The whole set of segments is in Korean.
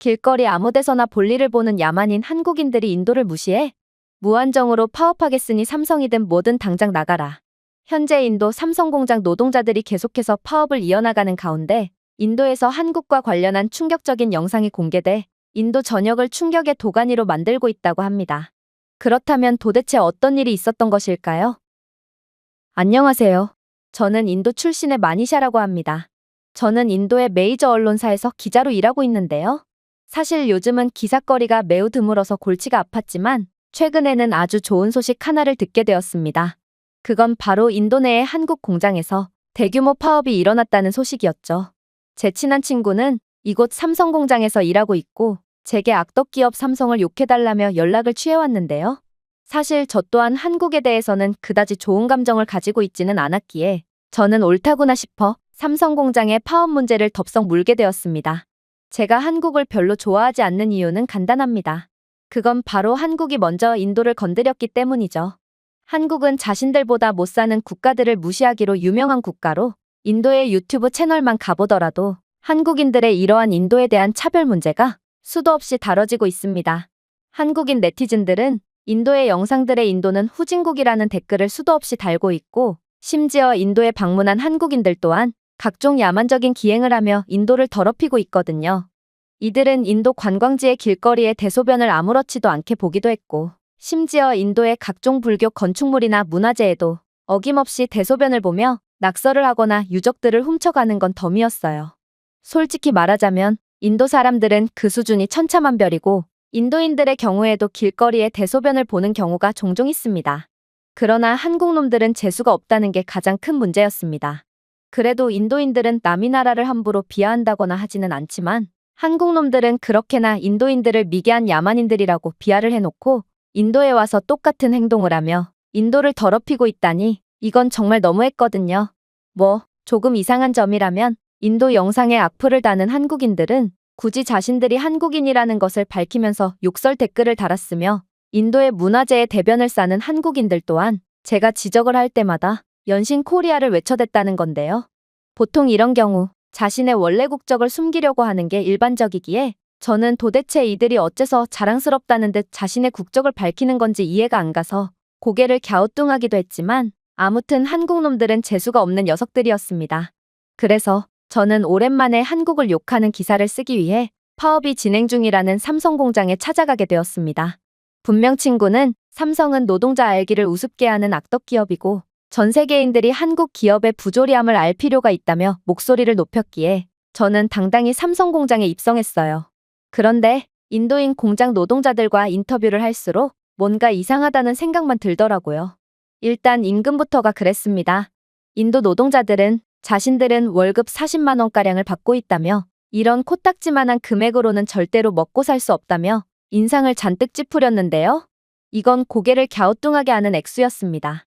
길거리 아무데서나 볼일을 보는 야만인 한국인들이 인도를 무시해? 무한정으로 파업하겠으니 삼성이든 뭐든 당장 나가라. 현재 인도 삼성 공장 노동자들이 계속해서 파업을 이어나가는 가운데 인도에서 한국과 관련한 충격적인 영상이 공개돼 인도 전역을 충격의 도가니로 만들고 있다고 합니다. 그렇다면 도대체 어떤 일이 있었던 것일까요? 안녕하세요. 저는 인도 출신의 마니샤라고 합니다. 저는 인도의 메이저 언론사에서 기자로 일하고 있는데요. 사실 요즘은 기사거리가 매우 드물어서 골치가 아팠지만 최근에는 아주 좋은 소식 하나를 듣게 되었습니다. 그건 바로 인도 내의 한국 공장에서 대규모 파업이 일어났다는 소식이었죠. 제 친한 친구는 이곳 삼성 공장에서 일하고 있고 제게 악덕 기업 삼성을 욕해달라며 연락을 취해왔는데요. 사실 저 또한 한국에 대해서는 그다지 좋은 감정을 가지고 있지는 않았기에 저는 옳다구나 싶어 삼성 공장의 파업 문제를 덥석 물게 되었습니다. 제가 한국을 별로 좋아하지 않는 이유는 간단합니다. 그건 바로 한국이 먼저 인도를 건드렸기 때문이죠. 한국은 자신들보다 못 사는 국가들을 무시하기로 유명한 국가로 인도의 유튜브 채널만 가보더라도 한국인들의 이러한 인도에 대한 차별 문제가 수도 없이 다뤄지고 있습니다. 한국인 네티즌들은 인도의 영상들의 인도는 후진국이라는 댓글을 수도 없이 달고 있고 심지어 인도에 방문한 한국인들 또한 각종 야만적인 기행을 하며 인도를 더럽히고 있거든요. 이들은 인도 관광지의 길거리에 대소변을 아무렇지도 않게 보기도 했고 심지어 인도의 각종 불교 건축물이나 문화재에도 어김없이 대소변을 보며 낙서를 하거나 유적들을 훔쳐가는 건 덤이었어요. 솔직히 말하자면 인도 사람들은 그 수준이 천차만별이고 인도인들의 경우에도 길거리에 대소변을 보는 경우가 종종 있습니다. 그러나 한국 놈들은 재수가 없다는 게 가장 큰 문제였습니다. 그래도 인도인들은 남의 나라를 함부로 비하한다거나 하지는 않지만 한국 놈들은 그렇게나 인도인들을 미개한 야만인들이라고 비하를 해놓고 인도에 와서 똑같은 행동을 하며 인도를 더럽히고 있다니 이건 정말 너무했거든요. 조금 이상한 점이라면 인도 영상에 악플을 다는 한국인들은 굳이 자신들이 한국인이라는 것을 밝히면서 욕설 댓글을 달았으며 인도의 문화재에 대변을 싸는 한국인들 또한 제가 지적을 할 때마다 연신 코리아를 외쳐댔다는 건데요. 보통 이런 경우 자신의 원래 국적을 숨기려고 하는 게 일반적이기에 저는 도대체 이들이 어째서 자랑스럽다는 듯 자신의 국적을 밝히는 건지 이해가 안 가서 고개를 갸우뚱하기도 했지만 아무튼 한국 놈들은 재수가 없는 녀석들이었습니다. 그래서 저는 오랜만에 한국을 욕하는 기사를 쓰기 위해 파업이 진행 중이라는 삼성 공장에 찾아가게 되었습니다. 분명 친구는 삼성은 노동자 알기를 우습게 하는 악덕 기업이고 전 세계인들이 한국 기업의 부조리함을 알 필요가 있다며 목소리를 높였기에 저는 당당히 삼성 공장에 입성했어요. 그런데 인도인 공장 노동자들과 인터뷰를 할수록 뭔가 이상하다는 생각만 들더라고요. 일단 임금부터가 그랬습니다. 인도 노동자들은 자신들은 월급 40만 원가량을 받고 있다며 이런 코딱지만한 금액으로는 절대로 먹고 살 수 없다며 인상을 잔뜩 찌푸렸는데요. 이건 고개를 갸우뚱하게 하는 액수였습니다.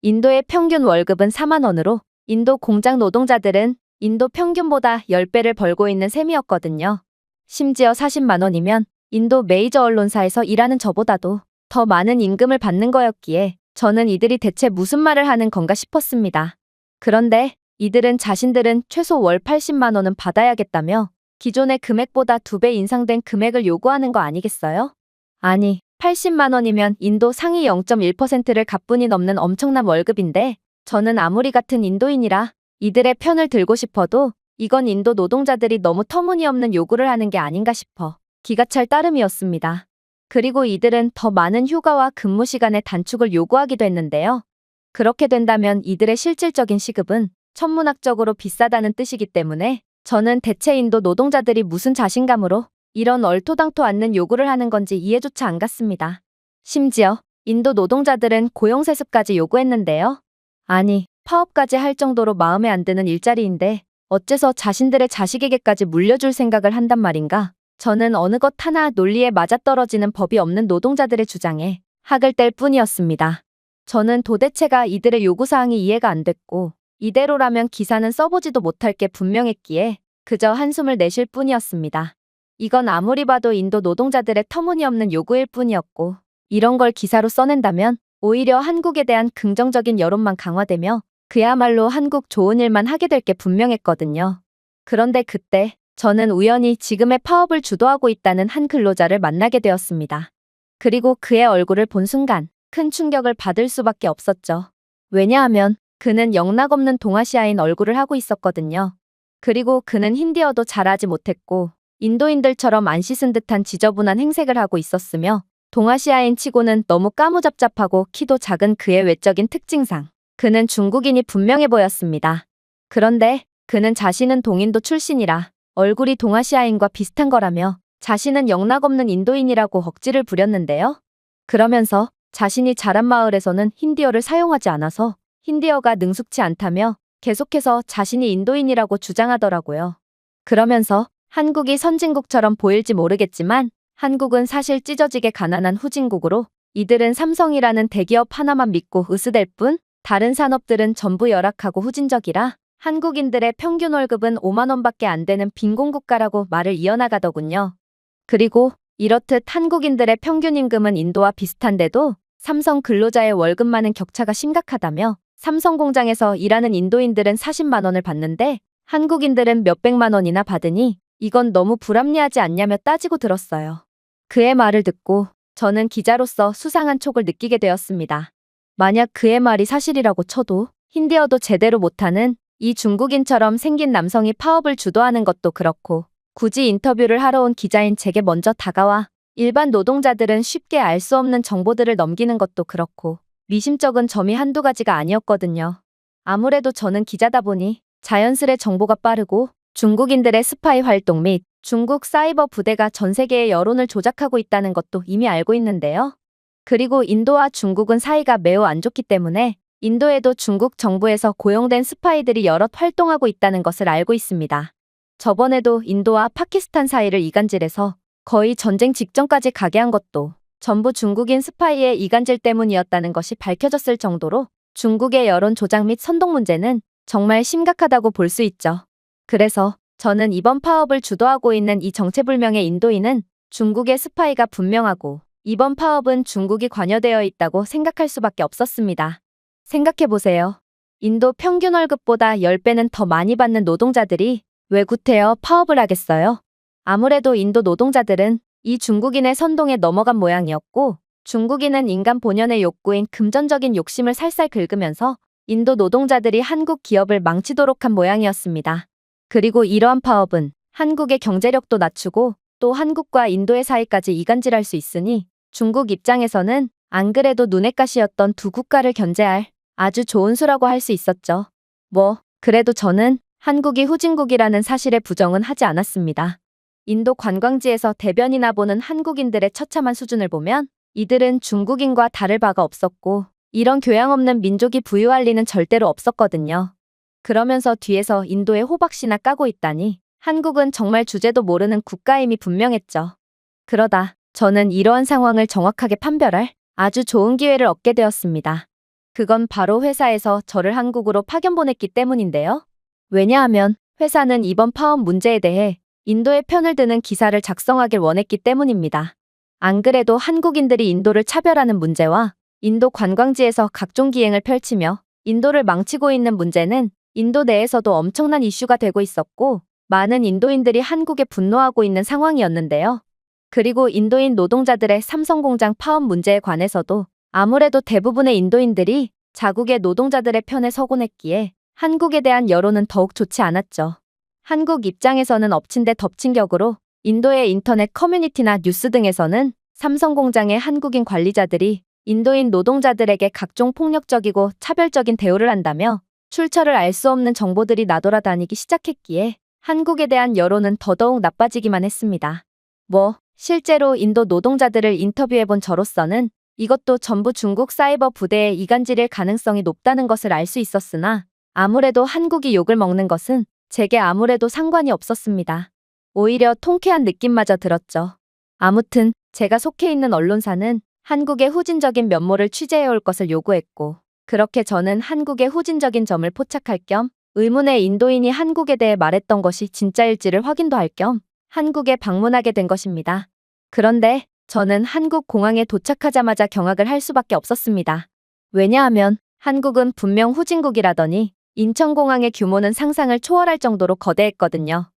인도의 평균 월급은 4만 원으로 인도 공장 노동자들은 인도 평균보다 10배를 벌고 있는 셈이었거든요. 심지어 40만 원이면 인도 메이저 언론사에서 일하는 저보다도 더 많은 임금을 받는 거였기에 저는 이들이 대체 무슨 말을 하는 건가 싶었습니다. 그런데 이들은 자신들은 최소 월 80만 원은 받아야겠다며 기존의 금액보다 2배 인상된 금액을 요구하는 거 아니겠어요? 아니, 80만 원이면 인도 상위 0.1%를 가뿐히 넘는 엄청난 월급인데 저는 아무리 같은 인도인이라 이들의 편을 들고 싶어도 이건 인도 노동자들이 너무 터무니없는 요구를 하는 게 아닌가 싶어 기가 찰 따름이었습니다. 그리고 이들은 더 많은 휴가와 근무 시간의 단축을 요구하기도 했는데요. 그렇게 된다면 이들의 실질적인 시급은 천문학적으로 비싸다는 뜻이기 때문에 저는 대체 인도 노동자들이 무슨 자신감으로 이런 얼토당토 않는 요구를 하는 건지 이해조차 안 갔습니다. 심지어 인도 노동자들은 고용세습까지 요구했는데요. 아니, 파업까지 할 정도로 마음에 안 드는 일자리인데 어째서 자신들의 자식에게까지 물려줄 생각을 한단 말인가? 저는 어느 것 하나 논리에 맞아떨어지는 법이 없는 노동자들의 주장에 학을 뗄 뿐이었습니다. 저는 도대체가 이들의 요구사항이 이해가 안 됐고 이대로라면 기사는 써보지도 못할 게 분명했기에 그저 한숨을 내쉴 뿐이었습니다. 이건 아무리 봐도 인도 노동자들의 터무니없는 요구일 뿐이었고 이런 걸 기사로 써낸다면 오히려 한국에 대한 긍정적인 여론만 강화되며 그야말로 한국 좋은 일만 하게 될 게 분명했거든요. 그런데 그때 저는 우연히 지금의 파업을 주도하고 있다는 한 근로자를 만나게 되었습니다. 그리고 그의 얼굴을 본 순간 큰 충격을 받을 수밖에 없었죠. 왜냐하면 그는 영락없는 동아시아인 얼굴을 하고 있었거든요. 그리고 그는 힌디어도 잘하지 못했고 인도인들처럼 안 씻은 듯한 지저분한 행색을 하고 있었으며 동아시아인 치고는 너무 까무잡잡하고 키도 작은 그의 외적인 특징상 그는 중국인이 분명해 보였습니다. 그런데 그는 자신은 동인도 출신이라 얼굴이 동아시아인과 비슷한 거라며 자신은 영락없는 인도인이라고 억지를 부렸는데요. 그러면서 자신이 자란 마을에서는 힌디어를 사용하지 않아서 힌디어가 능숙치 않다며 계속해서 자신이 인도인이라고 주장하더라고요. 그러면서 한국이 선진국처럼 보일지 모르겠지만 한국은 사실 찢어지게 가난한 후진국으로 이들은 삼성이라는 대기업 하나만 믿고 으스댈 뿐 다른 산업들은 전부 열악하고 후진적이라 한국인들의 평균 월급은 5만 원밖에 안 되는 빈곤국가라고 말을 이어나가더군요. 그리고 이렇듯 한국인들의 평균 임금은 인도와 비슷한데도 삼성 근로자의 월급만은 격차가 심각하다며 삼성 공장에서 일하는 인도인들은 40만 원을 받는데 한국인들은 몇백만 원이나 받으니 이건 너무 불합리하지 않냐며 따지고 들었어요. 그의 말을 듣고 저는 기자로서 수상한 촉을 느끼게 되었습니다. 만약 그의 말이 사실이라고 쳐도 힌디어도 제대로 못하는 이 중국인처럼 생긴 남성이 파업을 주도하는 것도 그렇고 굳이 인터뷰를 하러 온 기자인 제게 먼저 다가와 일반 노동자들은 쉽게 알 수 없는 정보들을 넘기는 것도 그렇고 미심쩍은 점이 한두 가지가 아니었거든요. 아무래도 저는 기자다 보니 자연스레 정보가 빠르고 중국인들의 스파이 활동 및 중국 사이버 부대가 전 세계의 여론을 조작하고 있다는 것도 이미 알고 있는데요. 그리고 인도와 중국은 사이가 매우 안 좋기 때문에 인도에도 중국 정부에서 고용된 스파이들이 여럿 활동하고 있다는 것을 알고 있습니다. 저번에도 인도와 파키스탄 사이를 이간질해서 거의 전쟁 직전까지 가게 한 것도 전부 중국인 스파이의 이간질 때문이었다는 것이 밝혀졌을 정도로 중국의 여론 조작 및 선동 문제는 정말 심각하다고 볼 수 있죠. 그래서 저는 이번 파업을 주도하고 있는 이 정체불명의 인도인은 중국의 스파이가 분명하고 이번 파업은 중국이 관여되어 있다고 생각할 수밖에 없었습니다. 생각해보세요. 인도 평균 월급보다 10배는 더 많이 받는 노동자들이 왜 구태여 파업을 하겠어요? 아무래도 인도 노동자들은 이 중국인의 선동에 넘어간 모양이었고 중국인은 인간 본연의 욕구인 금전적인 욕심을 살살 긁으면서 인도 노동자들이 한국 기업을 망치도록 한 모양이었습니다. 그리고 이러한 파업은 한국의 경제력도 낮추고 또 한국과 인도의 사이까지 이간질할 수 있으니 중국 입장에서는 안 그래도 눈엣 가시였던 두 국가를 견제할 아주 좋은 수라고 할 수 있었죠. 그래도 저는 한국이 후진국이라는 사실에 부정은 하지 않았습니다. 인도 관광지에서 대변이나 보는 한국인들의 처참한 수준을 보면 이들은 중국인과 다를 바가 없었고 이런 교양 없는 민족이 부유할 리는 절대로 없었거든요. 그러면서 뒤에서 인도의 호박씨나 까고 있다니 한국은 정말 주제도 모르는 국가임이 분명했죠. 그러다 저는 이러한 상황을 정확하게 판별할 아주 좋은 기회를 얻게 되었습니다. 그건 바로 회사에서 저를 한국으로 파견 보냈기 때문인데요. 왜냐하면 회사는 이번 파업 문제에 대해 인도의 편을 드는 기사를 작성하길 원했기 때문입니다. 안 그래도 한국인들이 인도를 차별하는 문제와 인도 관광지에서 각종 기행을 펼치며 인도를 망치고 있는 문제는 인도 내에서도 엄청난 이슈가 되고 있었고 많은 인도인들이 한국에 분노하고 있는 상황이었는데요. 그리고 인도인 노동자들의 삼성공장 파업 문제에 관해서도 아무래도 대부분의 인도인들이 자국의 노동자들의 편에 서곤 했기에 한국에 대한 여론은 더욱 좋지 않았죠. 한국 입장에서는 엎친 데 덮친 격으로 인도의 인터넷 커뮤니티나 뉴스 등에서는 삼성공장의 한국인 관리자들이 인도인 노동자들에게 각종 폭력적이고 차별적인 대우를 한다며 출처를 알 수 없는 정보들이 나돌아다니기 시작했기에 한국에 대한 여론은 더더욱 나빠지기만 했습니다. 실제로 인도 노동자들을 인터뷰해본 저로서는 이것도 전부 중국 사이버 부대의 이간질일 가능성이 높다는 것을 알 수 있었으나 아무래도 한국이 욕을 먹는 것은 제게 아무래도 상관이 없었습니다. 오히려 통쾌한 느낌마저 들었죠. 아무튼 제가 속해 있는 언론사는 한국의 후진적인 면모를 취재해올 것을 요구했고 그렇게 저는 한국의 후진적인 점을 포착할 겸 의문의 인도인이 한국에 대해 말했던 것이 진짜일지를 확인도 할 겸 한국에 방문하게 된 것입니다. 그런데 저는 한국 공항에 도착하자마자 경악을 할 수밖에 없었습니다. 왜냐하면 한국은 분명 후진국이라더니 인천공항의 규모는 상상을 초월할 정도로 거대했거든요.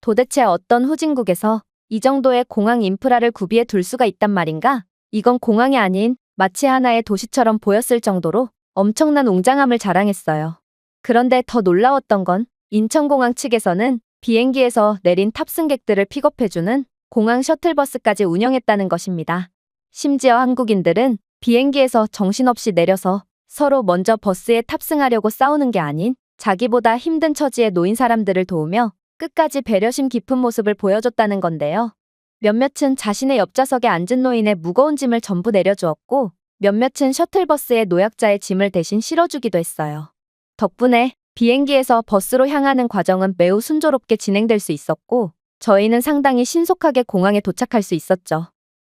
도대체 어떤 후진국에서 이 정도의 공항 인프라를 구비해 둘 수가 있단 말인가? 이건 공항이 아닌 마치 하나의 도시처럼 보였을 정도로 엄청난 웅장함을 자랑했어요. 그런데 더 놀라웠던 건 인천공항 측에서는 비행기에서 내린 탑승객들을 픽업해주는 공항 셔틀버스까지 운영했다는 것입니다. 심지어 한국인들은 비행기에서 정신없이 내려서 서로 먼저 버스에 탑승하려고 싸우는 게 아닌 자기보다 힘든 처지에 놓인 사람들을 도우며 끝까지 배려심 깊은 모습을 보여줬다는 건데요. 몇몇은 자신의 옆좌석에 앉은 노인의 무거운 짐을 전부 내려주었고 몇몇은 셔틀버스에 노약자의 짐을 대신 실어주기도 했어요. 덕분에 비행기에서 버스로 향하는 과정은 매우 순조롭게 진행될 수 있었고 저희는 상당히 신속하게 공항에 도착할 수 있었죠.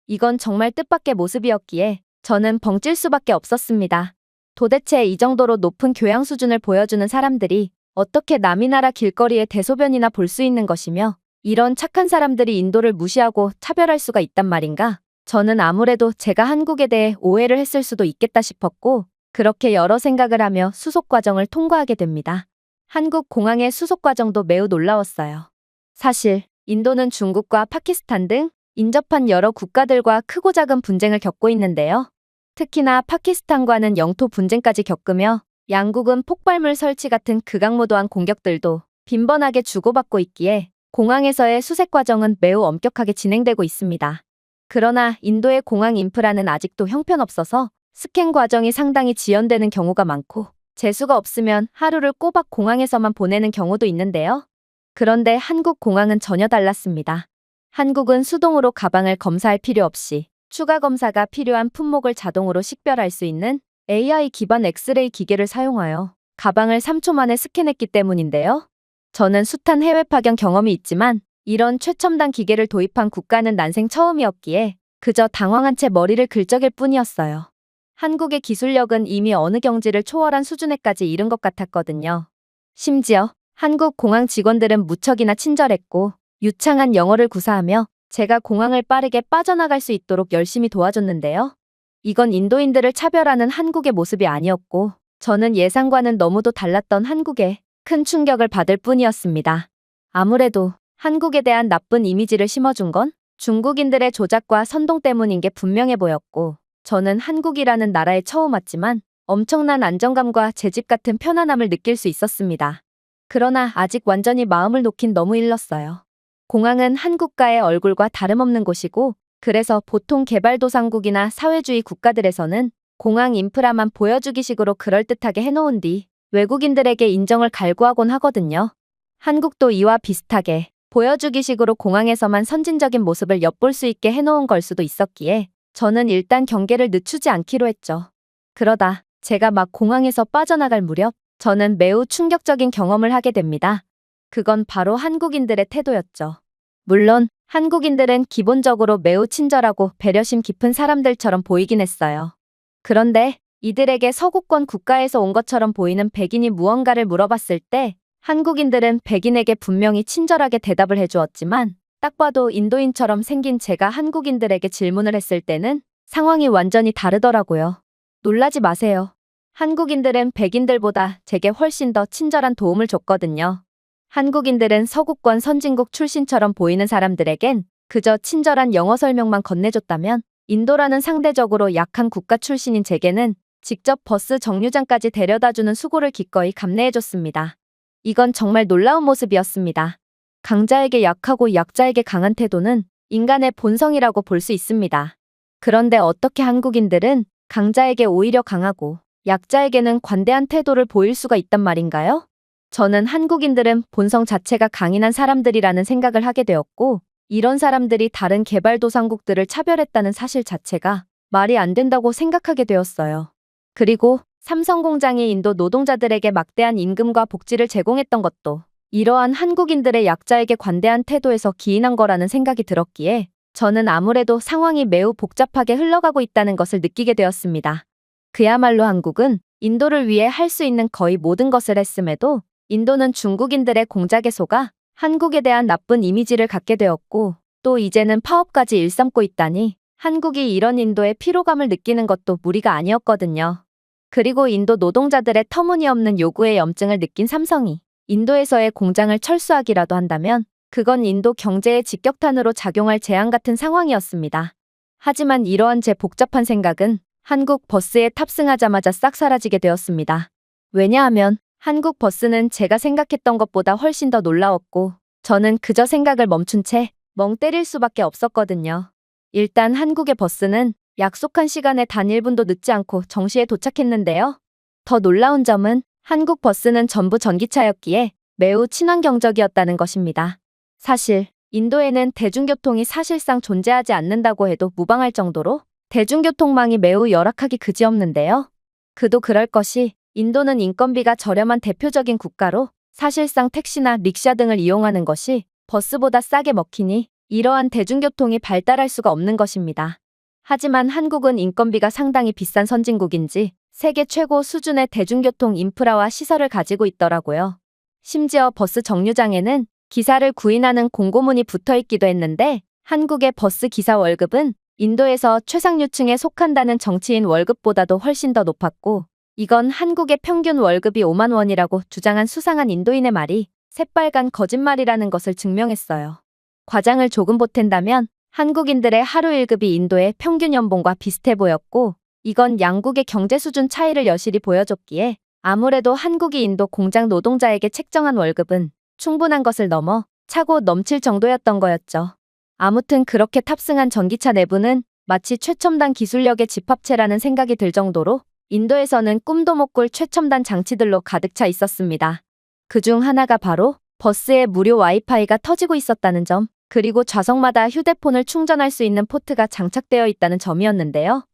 이건 정말 뜻밖의 모습이었기에 저는 벙찔 수밖에 없었습니다. 도대체 이 정도로 높은 교양 수준을 보여주는 사람들이 어떻게 남이 나라 길거리에 대소변이나 볼 수 있는 것이며 이런 착한 사람들이 인도를 무시하고 차별할 수가 있단 말인가? 저는 아무래도 제가 한국에 대해 오해를 했을 수도 있겠다 싶었고 그렇게 여러 생각을 하며 수속 과정을 통과하게 됩니다. 한국 공항의 수속 과정도 매우 놀라웠어요. 사실 인도는 중국과 파키스탄 등 인접한 여러 국가들과 크고 작은 분쟁을 겪고 있는데요. 특히나 파키스탄과는 영토 분쟁까지 겪으며 양국은 폭발물 설치 같은 극악무도한 공격들도 빈번하게 주고받고 있기에 공항에서의 수색 과정은 매우 엄격하게 진행되고 있습니다. 그러나 인도의 공항 인프라는 아직도 형편없어서 스캔 과정이 상당히 지연되는 경우가 많고 재수가 없으면 하루를 꼬박 공항에서만 보내는 경우도 있는데요. 그런데 한국 공항은 전혀 달랐습니다. 한국은 수동으로 가방을 검사할 필요 없이 추가 검사가 필요한 품목을 자동으로 식별할 수 있는 AI 기반 엑스레이 기계를 사용하여 가방을 3초 만에 스캔했기 때문인데요. 저는 숱한 해외 파견 경험이 있지만 이런 최첨단 기계를 도입한 국가는 난생 처음이었기에 그저 당황한 채 머리를 긁적일 뿐이었어요. 한국의 기술력은 이미 어느 경지를 초월한 수준에까지 이른 것 같았거든요. 심지어 한국 공항 직원들은 무척이나 친절했고 유창한 영어를 구사하며 제가 공항을 빠르게 빠져나갈 수 있도록 열심히 도와줬는데요. 이건 인도인들을 차별하는 한국의 모습이 아니었고 저는 예상과는 너무도 달랐던 한국에 큰 충격을 받을 뿐이었습니다. 아무래도 한국에 대한 나쁜 이미지를 심어준 건 중국인들의 조작과 선동 때문인 게 분명해 보였고 저는 한국이라는 나라에 처음 왔지만 엄청난 안정감과 제 집 같은 편안함을 느낄 수 있었습니다. 그러나 아직 완전히 마음을 놓긴 너무 일렀어요. 공항은 한국가의 얼굴과 다름없는 곳이고 그래서 보통 개발도상국이나 사회주의 국가들에서는 공항 인프라만 보여주기식으로 그럴듯하게 해놓은 뒤 외국인들에게 인정을 갈구하곤 하거든요. 한국도 이와 비슷하게 보여주기식으로 공항에서만 선진적인 모습을 엿볼 수 있게 해놓은 걸 수도 있었기에 저는 일단 경계를 늦추지 않기로 했죠. 그러다 제가 막 공항에서 빠져나갈 무렵 저는 매우 충격적인 경험을 하게 됩니다. 그건 바로 한국인들의 태도였죠. 물론 한국인들은 기본적으로 매우 친절하고 배려심 깊은 사람들처럼 보이긴 했어요. 그런데 이들에게 서구권 국가에서 온 것처럼 보이는 백인이 무언가를 물어봤을 때 한국인들은 백인에게 분명히 친절하게 대답을 해주었지만 딱 봐도 인도인처럼 생긴 제가 한국인들에게 질문을 했을 때는 상황이 완전히 다르더라고요. 놀라지 마세요. 한국인들은 백인들보다 제게 훨씬 더 친절한 도움을 줬거든요. 한국인들은 서구권 선진국 출신처럼 보이는 사람들에겐 그저 친절한 영어 설명만 건네줬다면 인도라는 상대적으로 약한 국가 출신인 제게는 직접 버스 정류장까지 데려다주는 수고를 기꺼이 감내해줬습니다. 이건 정말 놀라운 모습이었습니다. 강자에게 약하고 약자에게 강한 태도는 인간의 본성이라고 볼 수 있습니다. 그런데 어떻게 한국인들은 강자에게 오히려 강하고 약자에게는 관대한 태도를 보일 수가 있단 말인가요? 저는 한국인들은 본성 자체가 강인한 사람들이라는 생각을 하게 되었고 이런 사람들이 다른 개발도상국들을 차별했다는 사실 자체가 말이 안 된다고 생각하게 되었어요. 그리고 삼성공장이 인도 노동자들에게 막대한 임금과 복지를 제공했던 것도 이러한 한국인들의 약자에게 관대한 태도에서 기인한 거라는 생각이 들었기에 저는 아무래도 상황이 매우 복잡하게 흘러가고 있다는 것을 느끼게 되었습니다. 그야말로 한국은 인도를 위해 할 수 있는 거의 모든 것을 했음에도 인도는 중국인들의 공작에 속아 한국에 대한 나쁜 이미지를 갖게 되었고 또 이제는 파업까지 일삼고 있다니 한국이 이런 인도의 피로감을 느끼는 것도 무리가 아니었거든요. 그리고 인도 노동자들의 터무니없는 요구에 염증을 느낀 삼성이 인도에서의 공장을 철수하기라도 한다면 그건 인도 경제에 직격탄으로 작용할 재앙 같은 상황이었습니다. 하지만 이러한 제 복잡한 생각은 한국 버스에 탑승하자마자 싹 사라지게 되었습니다. 왜냐하면 한국 버스는 제가 생각했던 것보다 훨씬 더 놀라웠고 저는 그저 생각을 멈춘 채 멍 때릴 수밖에 없었거든요. 일단 한국의 버스는 약속한 시간에 단 1분도 늦지 않고 정시에 도착했는데요. 더 놀라운 점은 한국 버스는 전부 전기차였기에 매우 친환경적이었다는 것입니다. 사실 인도에는 대중교통이 사실상 존재하지 않는다고 해도 무방할 정도로 대중교통망이 매우 열악하기 그지없는데요. 그도 그럴 것이 인도는 인건비가 저렴한 대표적인 국가로 사실상 택시나 릭샤 등을 이용하는 것이 버스보다 싸게 먹히니 이러한 대중교통이 발달할 수가 없는 것입니다. 하지만 한국은 인건비가 상당히 비싼 선진국인지 세계 최고 수준의 대중교통 인프라와 시설을 가지고 있더라고요. 심지어 버스 정류장에는 기사를 구인하는 공고문이 붙어 있기도 했는데 한국의 버스 기사 월급은 인도에서 최상류층에 속한다는 정치인 월급보다도 훨씬 더 높았고 이건 한국의 평균 월급이 5만 원이라고 주장한 수상한 인도인의 말이 새빨간 거짓말이라는 것을 증명했어요. 과장을 조금 보탠다면 한국인들의 하루 일급이 인도의 평균 연봉과 비슷해 보였고 이건 양국의 경제 수준 차이를 여실히 보여줬기에 아무래도 한국이 인도 공장 노동자에게 책정한 월급은 충분한 것을 넘어 차고 넘칠 정도였던 거였죠. 아무튼 그렇게 탑승한 전기차 내부는 마치 최첨단 기술력의 집합체라는 생각이 들 정도로 인도에서는 꿈도 못 꿀 최첨단 장치들로 가득 차 있었습니다. 그중 하나가 바로 버스에 무료 와이파이가 터지고 있었다는 점, 그리고 좌석마다 휴대폰을 충전할 수 있는 포트가 장착되어 있다는 점이었는데요.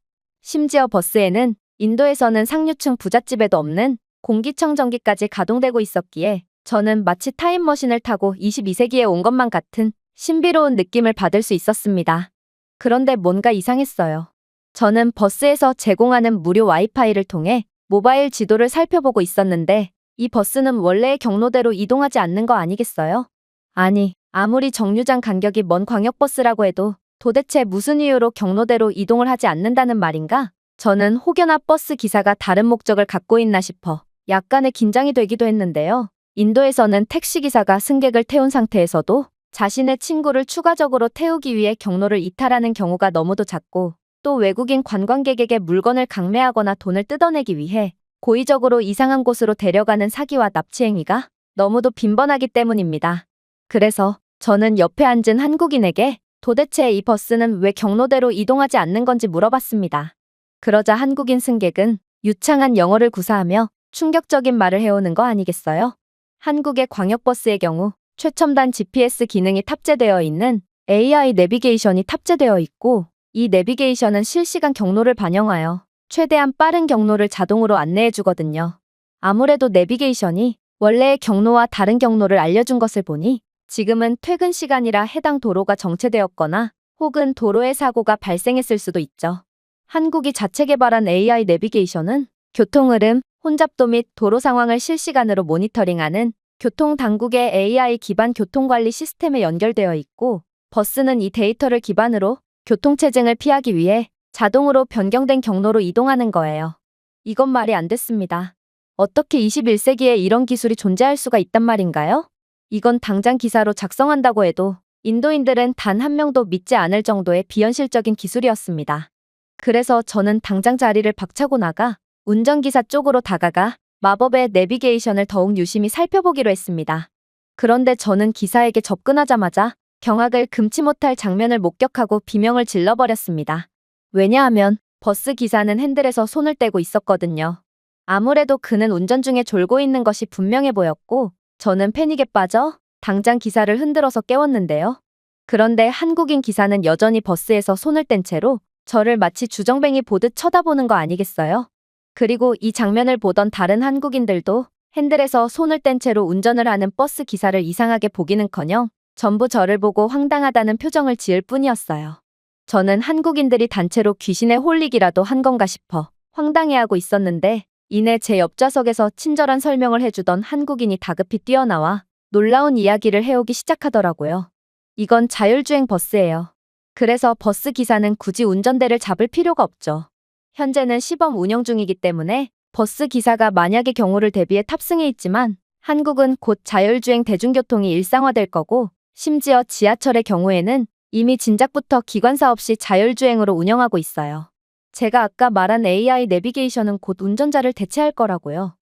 심지어 버스에는 인도에서는 상류층 부잣집에도 없는 공기청정기까지 가동되고 있었기에 저는 마치 타임머신을 타고 22세기에 온 것만 같은 신비로운 느낌을 받을 수 있었습니다. 그런데 뭔가 이상했어요. 저는 버스에서 제공하는 무료 와이파이를 통해 모바일 지도를 살펴보고 있었는데 이 버스는 원래의 경로대로 이동하지 않는 거 아니겠어요? 아니, 아무리 정류장 간격이 먼 광역버스라고 해도 도대체 무슨 이유로 경로대로 이동을 하지 않는다는 말인가? 저는 혹여나 버스 기사가 다른 목적을 갖고 있나 싶어 약간의 긴장이 되기도 했는데요. 인도에서는 택시기사가 승객을 태운 상태에서도 자신의 친구를 추가적으로 태우기 위해 경로를 이탈하는 경우가 너무도 잦고 또 외국인 관광객에게 물건을 강매하거나 돈을 뜯어내기 위해 고의적으로 이상한 곳으로 데려가는 사기와 납치 행위가 너무도 빈번하기 때문입니다. 그래서 저는 옆에 앉은 한국인에게 도대체 이 버스는 왜 경로대로 이동하지 않는 건지 물어봤습니다. 그러자 한국인 승객은 유창한 영어를 구사하며 충격적인 말을 해오는 거 아니겠어요? 한국의 광역버스의 경우 최첨단 GPS 기능이 탑재되어 있는 AI 내비게이션이 탑재되어 있고 이 내비게이션은 실시간 경로를 반영하여 최대한 빠른 경로를 자동으로 안내해 주거든요. 아무래도 내비게이션이 원래의 경로와 다른 경로를 알려준 것을 보니 지금은 퇴근 시간이라 해당 도로가 정체되었거나 혹은 도로에 사고가 발생했을 수도 있죠. 한국이 자체 개발한 AI 내비게이션은 교통 흐름, 혼잡도 및 도로 상황을 실시간으로 모니터링하는 교통당국의 AI 기반 교통관리 시스템에 연결되어 있고 버스는 이 데이터를 기반으로 교통체증을 피하기 위해 자동으로 변경된 경로로 이동하는 거예요. 이건 말이 안 됐습니다. 어떻게 21세기에 이런 기술이 존재할 수가 있단 말인가요? 이건 당장 기사로 작성한다고 해도 인도인들은 단 한 명도 믿지 않을 정도의 비현실적인 기술이었습니다. 그래서 저는 당장 자리를 박차고 나가 운전기사 쪽으로 다가가 마법의 내비게이션을 더욱 유심히 살펴보기로 했습니다. 그런데 저는 기사에게 접근하자마자 경악을 금치 못할 장면을 목격하고 비명을 질러버렸습니다. 왜냐하면 버스 기사는 핸들에서 손을 떼고 있었거든요. 아무래도 그는 운전 중에 졸고 있는 것이 분명해 보였고 저는 패닉에 빠져 당장 기사를 흔들어서 깨웠는데요. 그런데 한국인 기사는 여전히 버스에서 손을 뗀 채로 저를 마치 주정뱅이 보듯 쳐다보는 거 아니겠어요? 그리고 이 장면을 보던 다른 한국인들도 핸들에서 손을 뗀 채로 운전을 하는 버스 기사를 이상하게 보기는커녕 전부 저를 보고 황당하다는 표정을 지을 뿐이었어요. 저는 한국인들이 단체로 귀신에 홀리기라도 한 건가 싶어 황당해하고 있었는데 이내 제 옆좌석에서 친절한 설명을 해주던 한국인이 다급히 뛰어나와 놀라운 이야기를 해오기 시작하더라고요. 이건 자율주행 버스예요. 그래서 버스 기사는 굳이 운전대를 잡을 필요가 없죠. 현재는 시범 운영 중이기 때문에 버스 기사가 만약의 경우를 대비해 탑승해 있지만 한국은 곧 자율주행 대중교통이 일상화될 거고 심지어 지하철의 경우에는 이미 진작부터 기관사 없이 자율주행으로 운영하고 있어요. 제가 아까 말한 AI 내비게이션은 곧 운전자를 대체할 거라고요.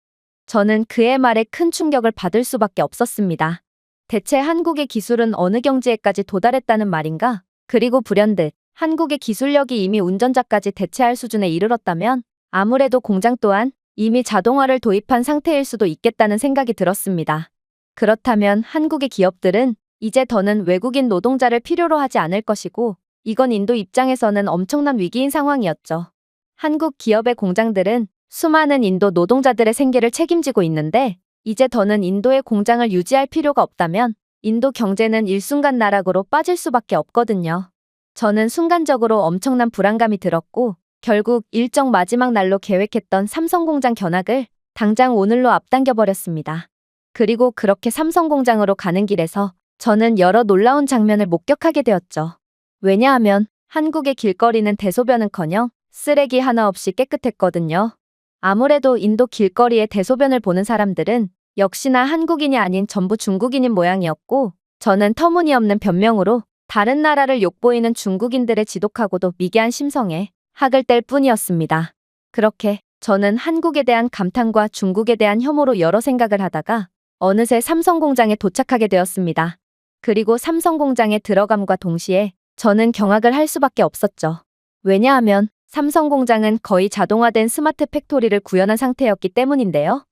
저는 그의 말에 큰 충격을 받을 수밖에 없었습니다. 대체 한국의 기술은 어느 경지에까지 도달했다는 말인가? 그리고 불현듯 한국의 기술력이 이미 운전자까지 대체할 수준에 이르렀다면 아무래도 공장 또한 이미 자동화를 도입한 상태일 수도 있겠다는 생각이 들었습니다. 그렇다면 한국의 기업들은 이제 더는 외국인 노동자를 필요로 하지 않을 것이고 이건 인도 입장에서는 엄청난 위기인 상황이었죠. 한국 기업의 공장들은 수많은 인도 노동자들의 생계를 책임지고 있는데 이제 더는 인도의 공장을 유지할 필요가 없다면 인도 경제는 일순간 나락으로 빠질 수밖에 없거든요. 저는 순간적으로 엄청난 불안감이 들었고 결국 일정 마지막 날로 계획했던 삼성 공장 견학을 당장 오늘로 앞당겨버렸습니다. 그리고 그렇게 삼성 공장으로 가는 길에서 저는 여러 놀라운 장면을 목격하게 되었죠. 왜냐하면 한국의 길거리는 대소변은커녕 쓰레기 하나 없이 깨끗했거든요. 아무래도 인도 길거리에 대소변을 보는 사람들은 역시나 한국인이 아닌 전부 중국인인 모양이었고 저는 터무니없는 변명으로 다른 나라를 욕보이는 중국인들의 지독하고도 미개한 심성에 학을 뗄 뿐이었습니다. 그렇게 저는 한국에 대한 감탄과 중국에 대한 혐오로 여러 생각을 하다가 어느새 삼성 공장에 도착하게 되었습니다. 그리고 삼성 공장에 들어감과 동시에 저는 경악을 할 수밖에 없었죠. 왜냐하면 삼성 공장은 거의 자동화된 스마트 팩토리를 구현한 상태였기 때문인데요.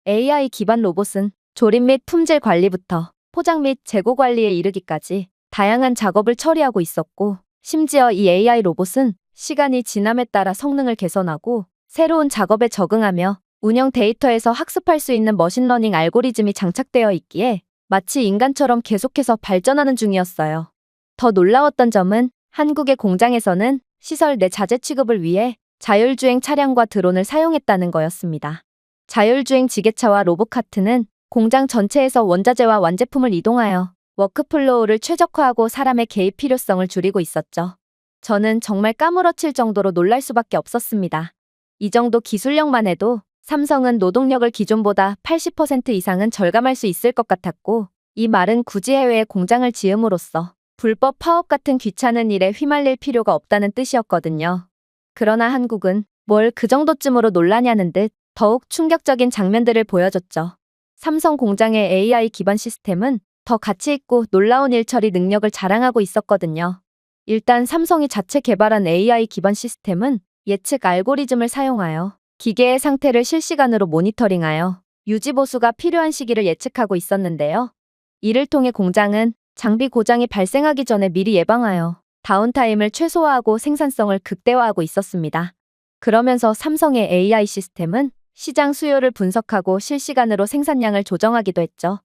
AI 기반 로봇은 조립 및 품질 관리부터 포장 및 재고 관리에 이르기까지 다양한 작업을 처리하고 있었고 심지어 이 AI 로봇은 시간이 지남에 따라 성능을 개선하고 새로운 작업에 적응하며 운영 데이터에서 학습할 수 있는 머신러닝 알고리즘이 장착되어 있기에 마치 인간처럼 계속해서 발전하는 중이었어요. 더 놀라웠던 점은 한국의 공장에서는 시설 내 자재 취급을 위해 자율주행 차량과 드론을 사용했다는 거였습니다. 자율주행 지게차와 로봇카트는 공장 전체에서 원자재와 완제품을 이동하여 워크플로우를 최적화하고 사람의 개입 필요성을 줄이고 있었죠. 저는 정말 까무러칠 정도로 놀랄 수밖에 없었습니다. 이 정도 기술력만 해도 삼성은 노동력을 기존보다 80% 이상은 절감할 수 있을 것 같았고 이 말은 굳이 해외에 공장을 지음으로써 불법 파업 같은 귀찮은 일에 휘말릴 필요가 없다는 뜻이었거든요. 그러나 한국은 뭘 그 정도쯤으로 놀라냐는 듯 더욱 충격적인 장면들을 보여줬죠. 삼성 공장의 AI 기반 시스템은 더 가치 있고 놀라운 일처리 능력을 자랑하고 있었거든요. 일단 삼성이 자체 개발한 AI 기반 시스템은 예측 알고리즘을 사용하여 기계의 상태를 실시간으로 모니터링하여 유지 보수가 필요한 시기를 예측하고 있었는데요. 이를 통해 공장은 장비 고장이 발생하기 전에 미리 예방하여 다운타임을 최소화하고 생산성을 극대화하고 있었습니다. 그러면서 삼성의 AI 시스템은 시장 수요를 분석하고 실시간으로 생산량을 조정하기도 했죠.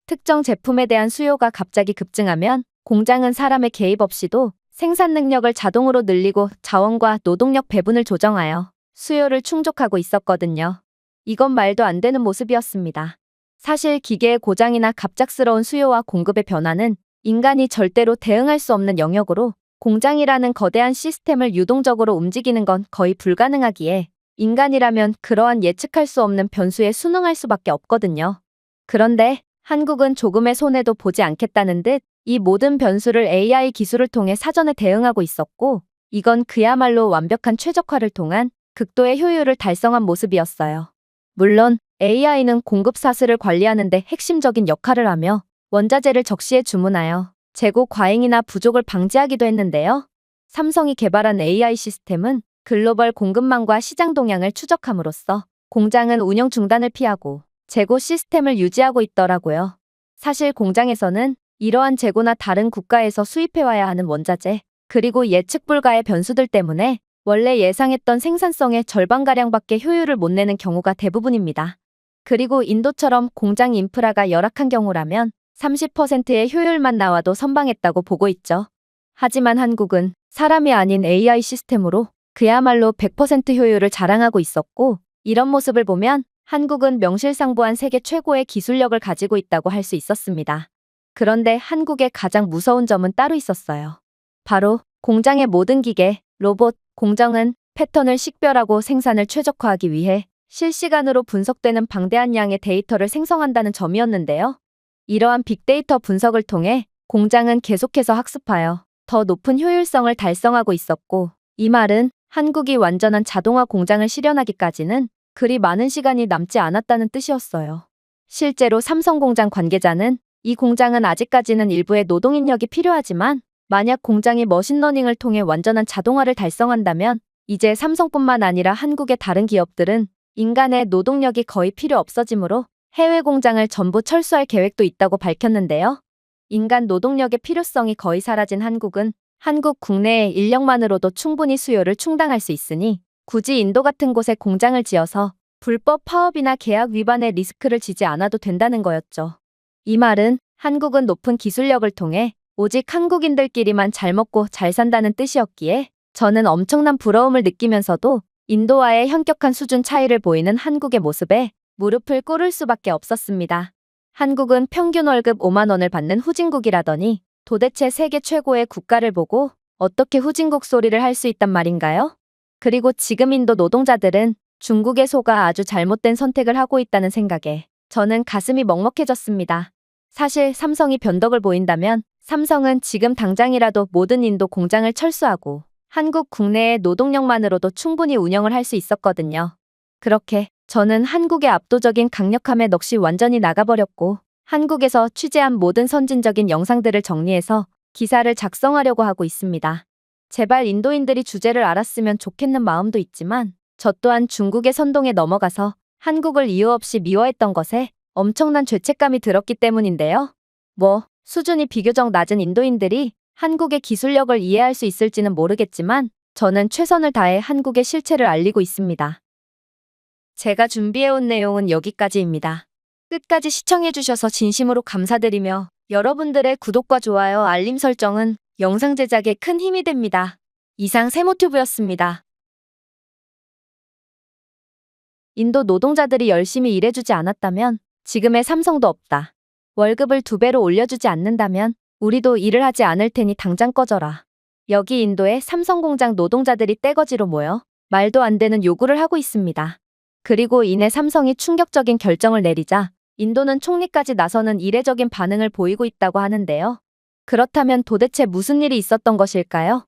특정 제품에 대한 수요가 갑자기 급증하면 공장은 사람의 개입 없이도 생산 능력을 자동으로 늘리고 자원과 노동력 배분을 조정하여 수요를 충족하고 있었거든요. 이건 말도 안 되는 모습이었습니다. 사실 기계의 고장이나 갑작스러운 수요와 공급의 변화는 인간이 절대로 대응할 수 없는 영역으로 공장이라는 거대한 시스템을 유동적으로 움직이는 건 거의 불가능하기에 인간이라면 그러한 예측할 수 없는 변수에 순응할 수밖에 없거든요. 그런데 한국은 조금의 손해도 보지 않겠다는 듯 이 모든 변수를 AI 기술을 통해 사전에 대응하고 있었고 이건 그야말로 완벽한 최적화를 통한 극도의 효율을 달성한 모습이었어요. 물론 AI는 공급 사슬을 관리하는 데 핵심적인 역할을 하며 원자재를 적시에 주문하여 재고 과잉이나 부족을 방지하기도 했는데요. 삼성이 개발한 AI 시스템은 글로벌 공급망과 시장 동향을 추적함으로써 공장은 운영 중단을 피하고 재고 시스템을 유지하고 있더라고요. 사실 공장에서는 이러한 재고나 다른 국가에서 수입해와야 하는 원자재, 그리고 예측 불가의 변수들 때문에 원래 예상했던 생산성의 절반가량밖에 효율을 못 내는 경우가 대부분입니다. 그리고 인도처럼 공장 인프라가 열악한 경우라면 30%의 효율만 나와도 선방했다고 보고 있죠. 하지만 한국은 사람이 아닌 AI 시스템으로 그야말로 100% 효율을 자랑하고 있었고 이런 모습을 보면 한국은 명실상부한 세계 최고의 기술력을 가지고 있다고 할 수 있었습니다. 그런데 한국의 가장 무서운 점은 따로 있었어요. 바로 공장의 모든 기계, 로봇, 공정은 패턴을 식별하고 생산을 최적화하기 위해 실시간으로 분석되는 방대한 양의 데이터를 생성한다는 점이었는데요. 이러한 빅데이터 분석을 통해 공장은 계속해서 학습하여 더 높은 효율성을 달성하고 있었고, 이 말은 한국이 완전한 자동화 공장을 실현하기까지는 그리 많은 시간이 남지 않았다는 뜻이었어요. 실제로 삼성공장 관계자는 이 공장은 아직까지는 일부의 노동인력이 필요하지만 만약 공장이 머신러닝을 통해 완전한 자동화를 달성한다면 이제 삼성뿐만 아니라 한국의 다른 기업들은 인간의 노동력이 거의 필요 없어지므로 해외 공장을 전부 철수할 계획도 있다고 밝혔는데요. 인간 노동력의 필요성이 거의 사라진 한국은 한국 국내의 인력만으로도 충분히 수요를 충당할 수 있으니 굳이 인도 같은 곳에 공장을 지어서 불법 파업이나 계약 위반의 리스크를 지지 않아도 된다는 거였죠. 이 말은 한국은 높은 기술력을 통해 오직 한국인들끼리만 잘 먹고 잘 산다는 뜻이었기에 저는 엄청난 부러움을 느끼면서도 인도와의 현격한 수준 차이를 보이는 한국의 모습에 무릎을 꿇을 수밖에 없었습니다. 한국은 평균 월급 5만 원을 받는 후진국이라더니 도대체 세계 최고의 국가를 보고 어떻게 후진국 소리를 할 수 있단 말인가요? 그리고 지금 인도 노동자들은 중국에 속아 아주 잘못된 선택을 하고 있다는 생각에 저는 가슴이 먹먹해졌습니다. 사실 삼성이 변덕을 보인다면 삼성은 지금 당장이라도 모든 인도 공장을 철수하고 한국 국내의 노동력만으로도 충분히 운영을 할 수 있었거든요. 그렇게 저는 한국의 압도적인 강력함에 넋이 완전히 나가버렸고 한국에서 취재한 모든 선진적인 영상들을 정리해서 기사를 작성하려고 하고 있습니다. 제발 인도인들이 주제를 알았으면 좋겠는 마음도 있지만 저 또한 중국의 선동에 넘어가서 한국을 이유 없이 미워했던 것에 엄청난 죄책감이 들었기 때문인데요. 수준이 비교적 낮은 인도인들이 한국의 기술력을 이해할 수 있을지는 모르겠지만 저는 최선을 다해 한국의 실체를 알리고 있습니다. 제가 준비해온 내용은 여기까지입니다. 끝까지 시청해주셔서 진심으로 감사드리며 여러분들의 구독과 좋아요, 알림 설정은 영상 제작에 큰 힘이 됩니다. 이상 세모튜브였습니다. 인도 노동자들이 열심히 일해주지 않았다면 지금의 삼성도 없다. 월급을 2배로 올려주지 않는다면 우리도 일을 하지 않을 테니 당장 꺼져라. 여기 인도의 삼성공장 노동자들이 떼거지로 모여 말도 안 되는 요구를 하고 있습니다. 그리고 이내 삼성이 충격적인 결정을 내리자 인도는 총리까지 나서는 이례적인 반응을 보이고 있다고 하는데요. 그렇다면 도대체 무슨 일이 있었던 것일까요?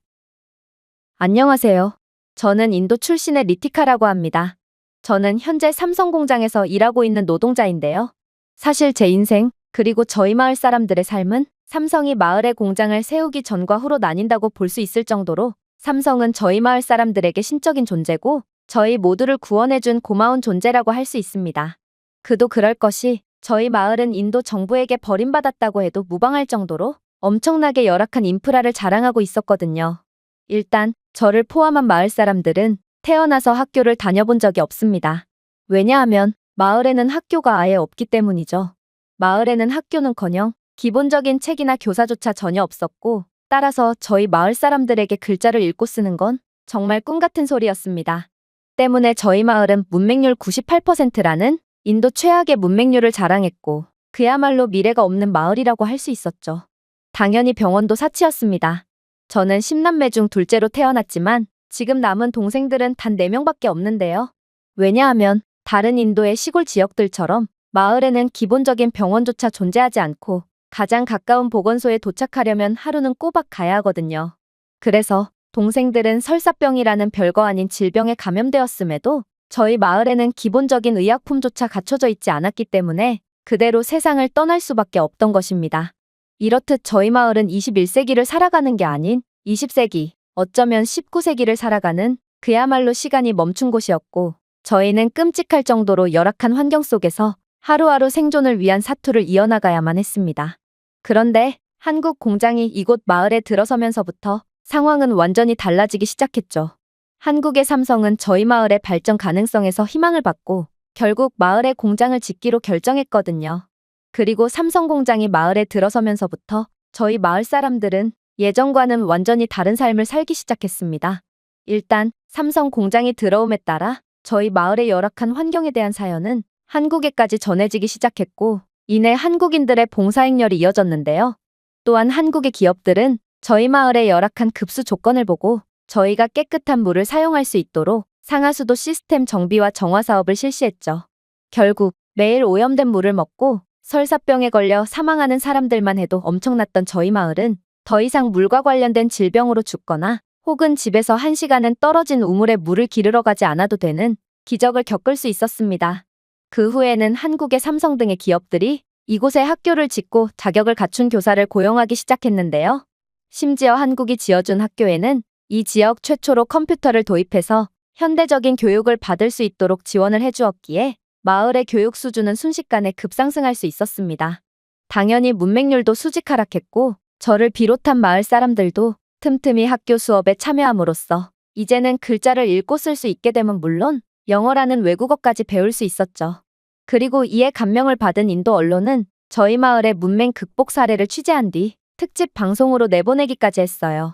안녕하세요. 저는 인도 출신의 리티카라고 합니다. 저는 현재 삼성공장에서 일하고 있는 노동자인데요. 사실 제 인생, 그리고 저희 마을 사람들의 삶은 삼성이 마을에 공장을 세우기 전과 후로 나뉜다고 볼 수 있을 정도로 삼성은 저희 마을 사람들에게 신적인 존재고 저희 모두를 구원해준 고마운 존재라고 할 수 있습니다. 그도 그럴 것이 저희 마을은 인도 정부에게 버림받았다고 해도 무방할 정도로 엄청나게 열악한 인프라를 자랑하고 있었거든요. 일단 저를 포함한 마을 사람들은 태어나서 학교를 다녀본 적이 없습니다. 왜냐하면 마을에는 학교가 아예 없기 때문이죠. 마을에는 학교는커녕 기본적인 책이나 교사조차 전혀 없었고 따라서 저희 마을 사람들에게 글자를 읽고 쓰는 건 정말 꿈 같은 소리였습니다. 때문에 저희 마을은 문맹률 98%라는 인도 최악의 문맹률을 자랑했고 그야말로 미래가 없는 마을이라고 할 수 있었죠. 당연히 병원도 사치였습니다. 저는 10남매 중 둘째로 태어났지만 지금 남은 동생들은 단 4명밖에 없는데요. 왜냐하면 다른 인도의 시골 지역들처럼 마을에는 기본적인 병원조차 존재하지 않고 가장 가까운 보건소에 도착하려면 하루는 꼬박 가야 하거든요. 그래서 동생들은 설사병이라는 별거 아닌 질병에 감염되었음에도 저희 마을에는 기본적인 의약품조차 갖춰져 있지 않았기 때문에 그대로 세상을 떠날 수밖에 없던 것입니다. 이렇듯 저희 마을은 21세기를 살아가는 게 아닌 20세기, 어쩌면 19세기를 살아가는 그야말로 시간이 멈춘 곳이었고 저희는 끔찍할 정도로 열악한 환경 속에서 하루하루 생존을 위한 사투를 이어나가야만 했습니다. 그런데 한국 공장이 이곳 마을에 들어서면서부터 상황은 완전히 달라지기 시작했죠. 한국의 삼성은 저희 마을의 발전 가능성에서 희망을 받고 결국 마을에 공장을 짓기로 결정했거든요. 그리고 삼성 공장이 마을에 들어서면서부터 저희 마을 사람들은 예전과는 완전히 다른 삶을 살기 시작했습니다. 일단 삼성 공장이 들어옴에 따라 저희 마을의 열악한 환경에 대한 사연은 한국에까지 전해지기 시작했고 이내 한국인들의 봉사행렬이 이어졌는데요. 또한 한국의 기업들은 저희 마을의 열악한 급수 조건을 보고 저희가 깨끗한 물을 사용할 수 있도록 상하수도 시스템 정비와 정화 사업을 실시했죠. 결국 매일 오염된 물을 먹고 설사병에 걸려 사망하는 사람들만 해도 엄청났던 저희 마을은 더 이상 물과 관련된 질병으로 죽거나 혹은 집에서 1시간은 떨어진 우물에 물을 기르러 가지 않아도 되는 기적을 겪을 수 있었습니다. 그 후에는 한국의 삼성 등의 기업들이 이곳에 학교를 짓고 자격을 갖춘 교사를 고용하기 시작했는데요. 심지어 한국이 지어준 학교에는 이 지역 최초로 컴퓨터를 도입해서 현대적인 교육을 받을 수 있도록 지원을 해주었기에 마을의 교육 수준은 순식간에 급상승할 수 있었습니다. 당연히 문맹률도 수직 하락했고 저를 비롯한 마을 사람들도 틈틈이 학교 수업에 참여함으로써 이제는 글자를 읽고 쓸 수 있게 됨은 물론 영어라는 외국어까지 배울 수 있었죠. 그리고 이에 감명을 받은 인도 언론은 저희 마을의 문맹 극복 사례를 취재한 뒤 특집 방송으로 내보내기까지 했어요.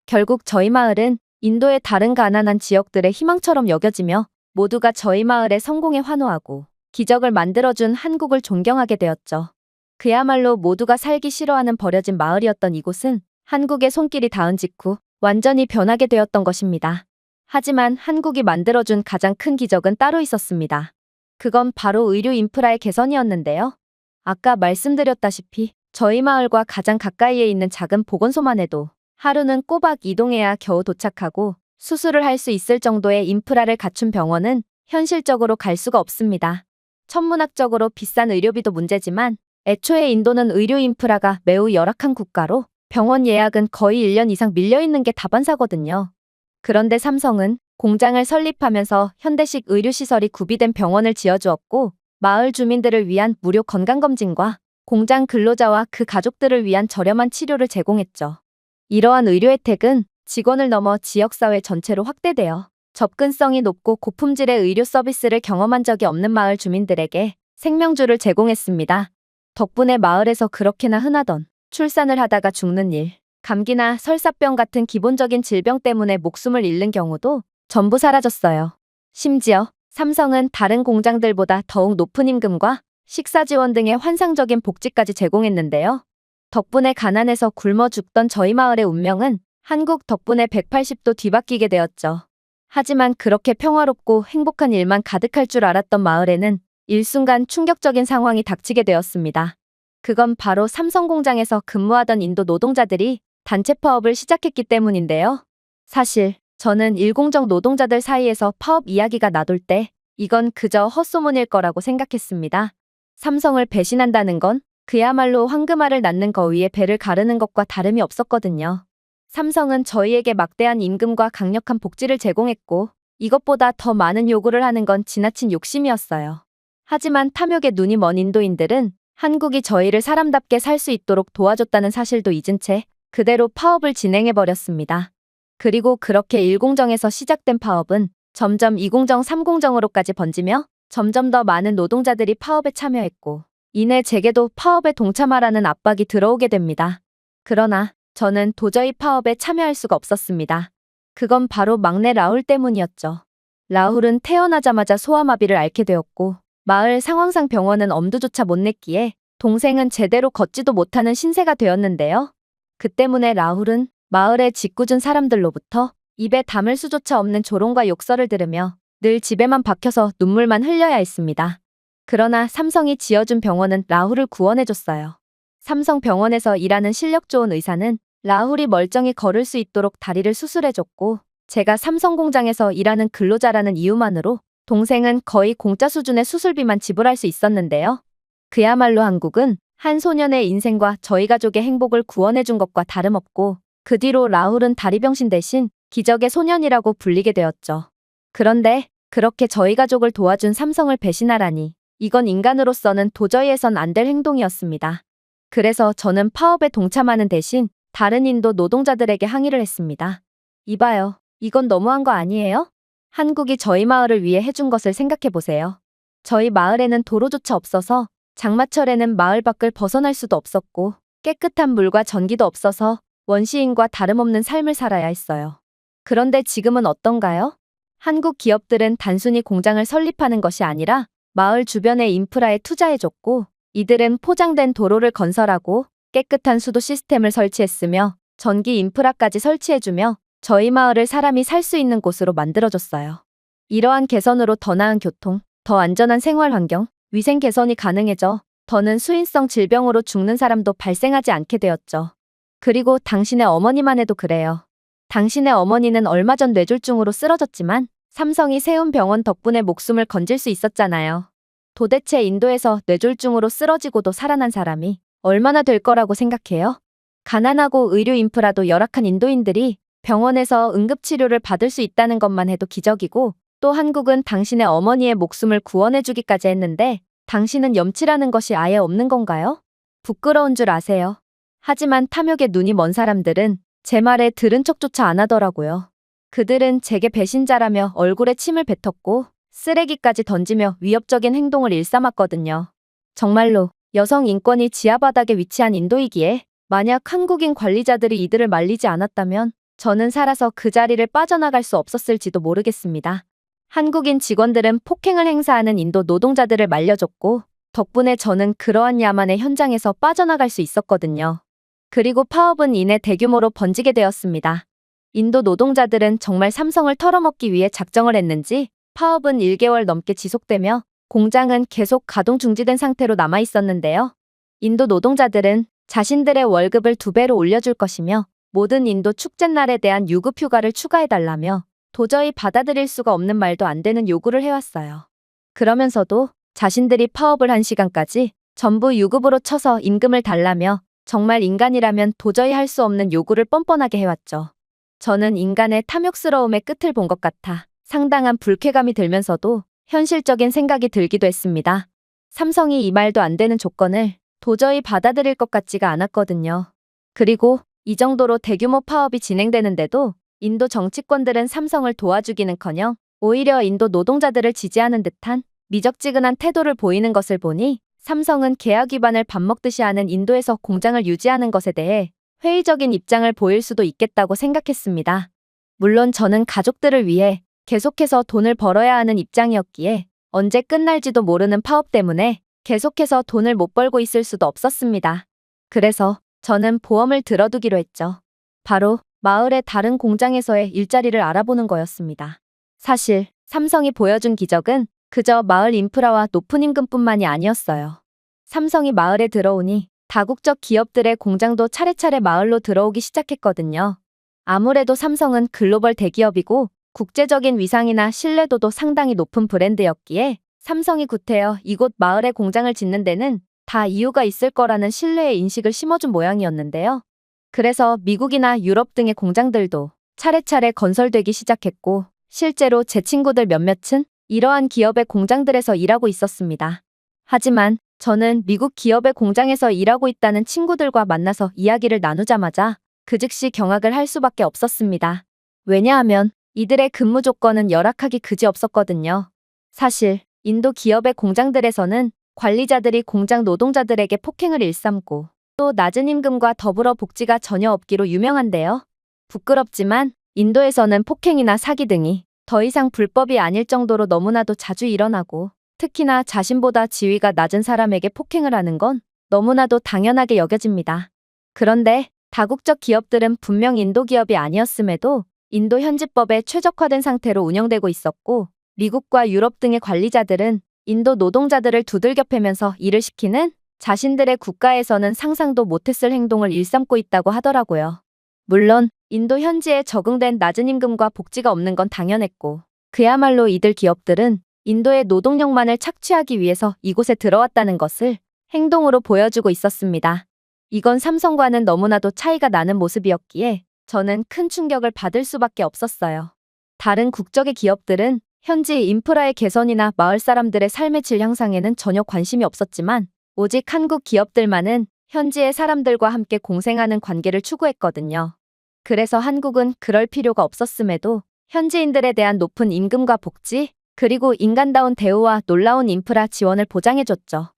결국 저희 마을은 인도의 다른 가난한 지역들의 희망처럼 여겨지며 모두가 저희 마을의 성공에 환호하고 기적을 만들어준 한국을 존경하게 되었죠. 그야말로 모두가 살기 싫어하는 버려진 마을이었던 이곳은 한국의 손길이 닿은 직후 완전히 변하게 되었던 것입니다. 하지만 한국이 만들어준 가장 큰 기적은 따로 있었습니다. 그건 바로 의료 인프라의 개선이었는데요. 아까 말씀드렸다시피 저희 마을과 가장 가까이에 있는 작은 보건소만 해도 하루는 꼬박 이동해야 겨우 도착하고 수술을 할 수 있을 정도의 인프라를 갖춘 병원은 현실적으로 갈 수가 없습니다. 천문학적으로 비싼 의료비도 문제지만 애초에 인도는 의료 인프라가 매우 열악한 국가로 병원 예약은 거의 1년 이상 밀려있는 게 다반사거든요. 그런데 삼성은 공장을 설립하면서 현대식 의료시설이 구비된 병원을 지어주었고 마을 주민들을 위한 무료 건강검진과 공장 근로자와 그 가족들을 위한 저렴한 치료를 제공했죠. 이러한 의료 혜택은 직원을 넘어 지역사회 전체로 확대되어 접근성이 높고 고품질의 의료 서비스를 경험한 적이 없는 마을 주민들에게 생명줄을 제공했습니다. 덕분에 마을에서 그렇게나 흔하던 출산을 하다가 죽는 일, 감기나 설사병 같은 기본적인 질병 때문에 목숨을 잃는 경우도 전부 사라졌어요. 심지어 삼성은 다른 공장들보다 더욱 높은 임금과 식사 지원 등의 환상적인 복지까지 제공했는데요. 덕분에 가난해서 굶어 죽던 저희 마을의 운명은 한국 덕분에 180도 뒤바뀌게 되었죠. 하지만 그렇게 평화롭고 행복한 일만 가득할 줄 알았던 마을에는 일순간 충격적인 상황이 닥치게 되었습니다. 그건 바로 삼성 공장에서 근무하던 인도 노동자들이 단체 파업을 시작했기 때문인데요. 사실 저는 일공정 노동자들 사이에서 파업 이야기가 나돌 때 이건 그저 헛소문일 거라고 생각했습니다. 삼성을 배신한다는 건 그야말로 황금알을 낳는 거 위에 배를 가르는 것과 다름이 없었거든요. 삼성은 저희에게 막대한 임금과 강력한 복지를 제공했고 이것보다 더 많은 요구를 하는 건 지나친 욕심이었어요. 하지만 탐욕에 눈이 먼 인도인들은 한국이 저희를 사람답게 살 수 있도록 도와줬다는 사실도 잊은 채 그대로 파업을 진행해버렸습니다. 그리고 그렇게 1공정에서 시작된 파업은 점점 2공정, 3공정으로까지 번지며 점점 더 많은 노동자들이 파업에 참여했고 이내 제게도 파업에 동참하라는 압박이 들어오게 됩니다. 그러나 저는 도저히 파업에 참여할 수가 없었습니다. 그건 바로 막내 라울 때문이었죠. 라울은 태어나자마자 소아마비를 앓게 되었고 마을 상황상 병원은 엄두조차 못 냈기에 동생은 제대로 걷지도 못하는 신세가 되었는데요. 그 때문에 라울은 마을의 짓궂은 사람들로부터 입에 담을 수조차 없는 조롱과 욕설을 들으며 늘 집에만 박혀서 눈물만 흘려야 했습니다. 그러나 삼성이 지어준 병원은 라울을 구원해줬어요. 삼성 병원에서 일하는 실력 좋은 의사는 라울이 멀쩡히 걸을 수 있도록 다리를 수술해줬고 제가 삼성 공장에서 일하는 근로자라는 이유만으로 동생은 거의 공짜 수준의 수술비만 지불할 수 있었는데요. 그야말로 한국은 한 소년의 인생과 저희 가족의 행복을 구원해준 것과 다름없고 그 뒤로 라울은 다리병신 대신 기적의 소년이라고 불리게 되었죠. 그런데 그렇게 저희 가족을 도와준 삼성을 배신하라니 이건 인간으로서는 도저히 해선 안 될 행동이었습니다. 그래서 저는 파업에 동참하는 대신 다른 인도 노동자들에게 항의를 했습니다. 이봐요. 이건 너무한 거 아니에요? 한국이 저희 마을을 위해 해준 것을 생각해보세요. 저희 마을에는 도로조차 없어서 장마철에는 마을 밖을 벗어날 수도 없었고 깨끗한 물과 전기도 없어서 원시인과 다름없는 삶을 살아야 했어요. 그런데 지금은 어떤가요? 한국 기업들은 단순히 공장을 설립하는 것이 아니라 마을 주변의 인프라에 투자해줬고 이들은 포장된 도로를 건설하고 깨끗한 수도 시스템을 설치했으며 전기 인프라까지 설치해주며 저희 마을을 사람이 살 수 있는 곳으로 만들어줬어요. 이러한 개선으로 더 나은 교통, 더 안전한 생활 환경, 위생 개선이 가능해져 더는 수인성 질병으로 죽는 사람도 발생하지 않게 되었죠. 그리고 당신의 어머니만 해도 그래요. 당신의 어머니는 얼마 전 뇌졸중으로 쓰러졌지만 삼성이 세운 병원 덕분에 목숨을 건질 수 있었잖아요. 도대체 인도에서 뇌졸중으로 쓰러지고도 살아난 사람이 얼마나 될 거라고 생각해요? 가난하고 의료 인프라도 열악한 인도인들이 병원에서 응급치료를 받을 수 있다는 것만 해도 기적이고, 또 한국은 당신의 어머니의 목숨을 구원해주기까지 했는데 당신은 염치라는 것이 아예 없는 건가요? 부끄러운 줄 아세요. 하지만 탐욕에 눈이 먼 사람들은 제 말에 들은 척조차 안 하더라고요. 그들은 제게 배신자라며 얼굴에 침을 뱉었고 쓰레기까지 던지며 위협적인 행동을 일삼았거든요. 정말로 여성 인권이 지하바닥에 위치한 인도이기에 만약 한국인 관리자들이 이들을 말리지 않았다면 저는 살아서 그 자리를 빠져나갈 수 없었을지도 모르겠습니다. 한국인 직원들은 폭행을 행사하는 인도 노동자들을 말려줬고 덕분에 저는 그러한 야만의 현장에서 빠져나갈 수 있었거든요. 그리고 파업은 이내 대규모로 번지게 되었습니다. 인도 노동자들은 정말 삼성을 털어먹기 위해 작정을 했는지 파업은 1개월 넘게 지속되며 공장은 계속 가동 중지된 상태로 남아 있었는데요. 인도 노동자들은 자신들의 월급을 2배로 올려줄 것이며 모든 인도 축제날에 대한 유급 휴가를 추가해달라며 도저히 받아들일 수가 없는 말도 안 되는 요구를 해왔어요. 그러면서도 자신들이 파업을 한 시간까지 전부 유급으로 쳐서 임금을 달라며 정말 인간이라면 도저히 할 수 없는 요구를 뻔뻔하게 해왔죠. 저는 인간의 탐욕스러움의 끝을 본 것 같아 상당한 불쾌감이 들면서도 현실적인 생각이 들기도 했습니다. 삼성이 이 말도 안 되는 조건을 도저히 받아들일 것 같지가 않았거든요. 그리고 이 정도로 대규모 파업이 진행되는데도 인도 정치권들은 삼성을 도와주기는커녕 오히려 인도 노동자들을 지지하는 듯한 미적지근한 태도를 보이는 것을 보니 삼성은 계약 위반을 밥 먹듯이 하는 인도에서 공장을 유지하는 것에 대해 회의적인 입장을 보일 수도 있겠다고 생각했습니다. 물론 저는 가족들을 위해 계속해서 돈을 벌어야 하는 입장이었기에 언제 끝날지도 모르는 파업 때문에 계속해서 돈을 못 벌고 있을 수도 없었습니다. 그래서 저는 보험을 들어두기로 했죠. 바로 마을의 다른 공장에서의 일자리를 알아보는 거였습니다. 사실 삼성이 보여준 기적은 그저 마을 인프라와 높은 임금뿐만이 아니었어요. 삼성이 마을에 들어오니 다국적 기업들의 공장도 차례차례 마을로 들어오기 시작했거든요. 아무래도 삼성은 글로벌 대기업이고 국제적인 위상이나 신뢰도도 상당히 높은 브랜드였기에 삼성이 구태여 이곳 마을에 공장을 짓는 데는 다 이유가 있을 거라는 신뢰의 인식을 심어준 모양이었는데요. 그래서 미국이나 유럽 등의 공장들도 차례차례 건설되기 시작했고 실제로 제 친구들 몇몇은 이러한 기업의 공장들에서 일하고 있었습니다. 하지만 저는 미국 기업의 공장에서 일하고 있다는 친구들과 만나서 이야기를 나누자마자 그 즉시 경악을 할 수밖에 없었습니다. 왜냐하면 이들의 근무 조건은 열악하기 그지없었거든요. 사실 인도 기업의 공장들에서는 관리자들이 공장 노동자들에게 폭행을 일삼고 또 낮은 임금과 더불어 복지가 전혀 없기로 유명한데요. 부끄럽지만 인도에서는 폭행이나 사기 등이 더 이상 불법이 아닐 정도로 너무나도 자주 일어나고 특히나 자신보다 지위가 낮은 사람에게 폭행을 하는 건 너무나도 당연하게 여겨집니다. 그런데 다국적 기업들은 분명 인도 기업이 아니었음에도 인도 현지법에 최적화된 상태로 운영되고 있었고 미국과 유럽 등의 관리자들은 인도 노동자들을 두들겨 패면서 일을 시키는 자신들의 국가에서는 상상도 못했을 행동을 일삼고 있다고 하더라고요. 물론 인도 현지에 적응된 낮은 임금과 복지가 없는 건 당연했고 그야말로 이들 기업들은 인도의 노동력만을 착취하기 위해서 이곳에 들어왔다는 것을 행동으로 보여주고 있었습니다. 이건 삼성과는 너무나도 차이가 나는 모습이었기에 저는 큰 충격을 받을 수밖에 없었어요. 다른 국적의 기업들은 현지 인프라의 개선이나 마을 사람들의 삶의 질 향상에는 전혀 관심이 없었지만 오직 한국 기업들만은 현지의 사람들과 함께 공생하는 관계를 추구했거든요. 그래서 한국은 그럴 필요가 없었음에도 현지인들에 대한 높은 임금과 복지, 그리고 인간다운 대우와 놀라운 인프라 지원을 보장해줬죠.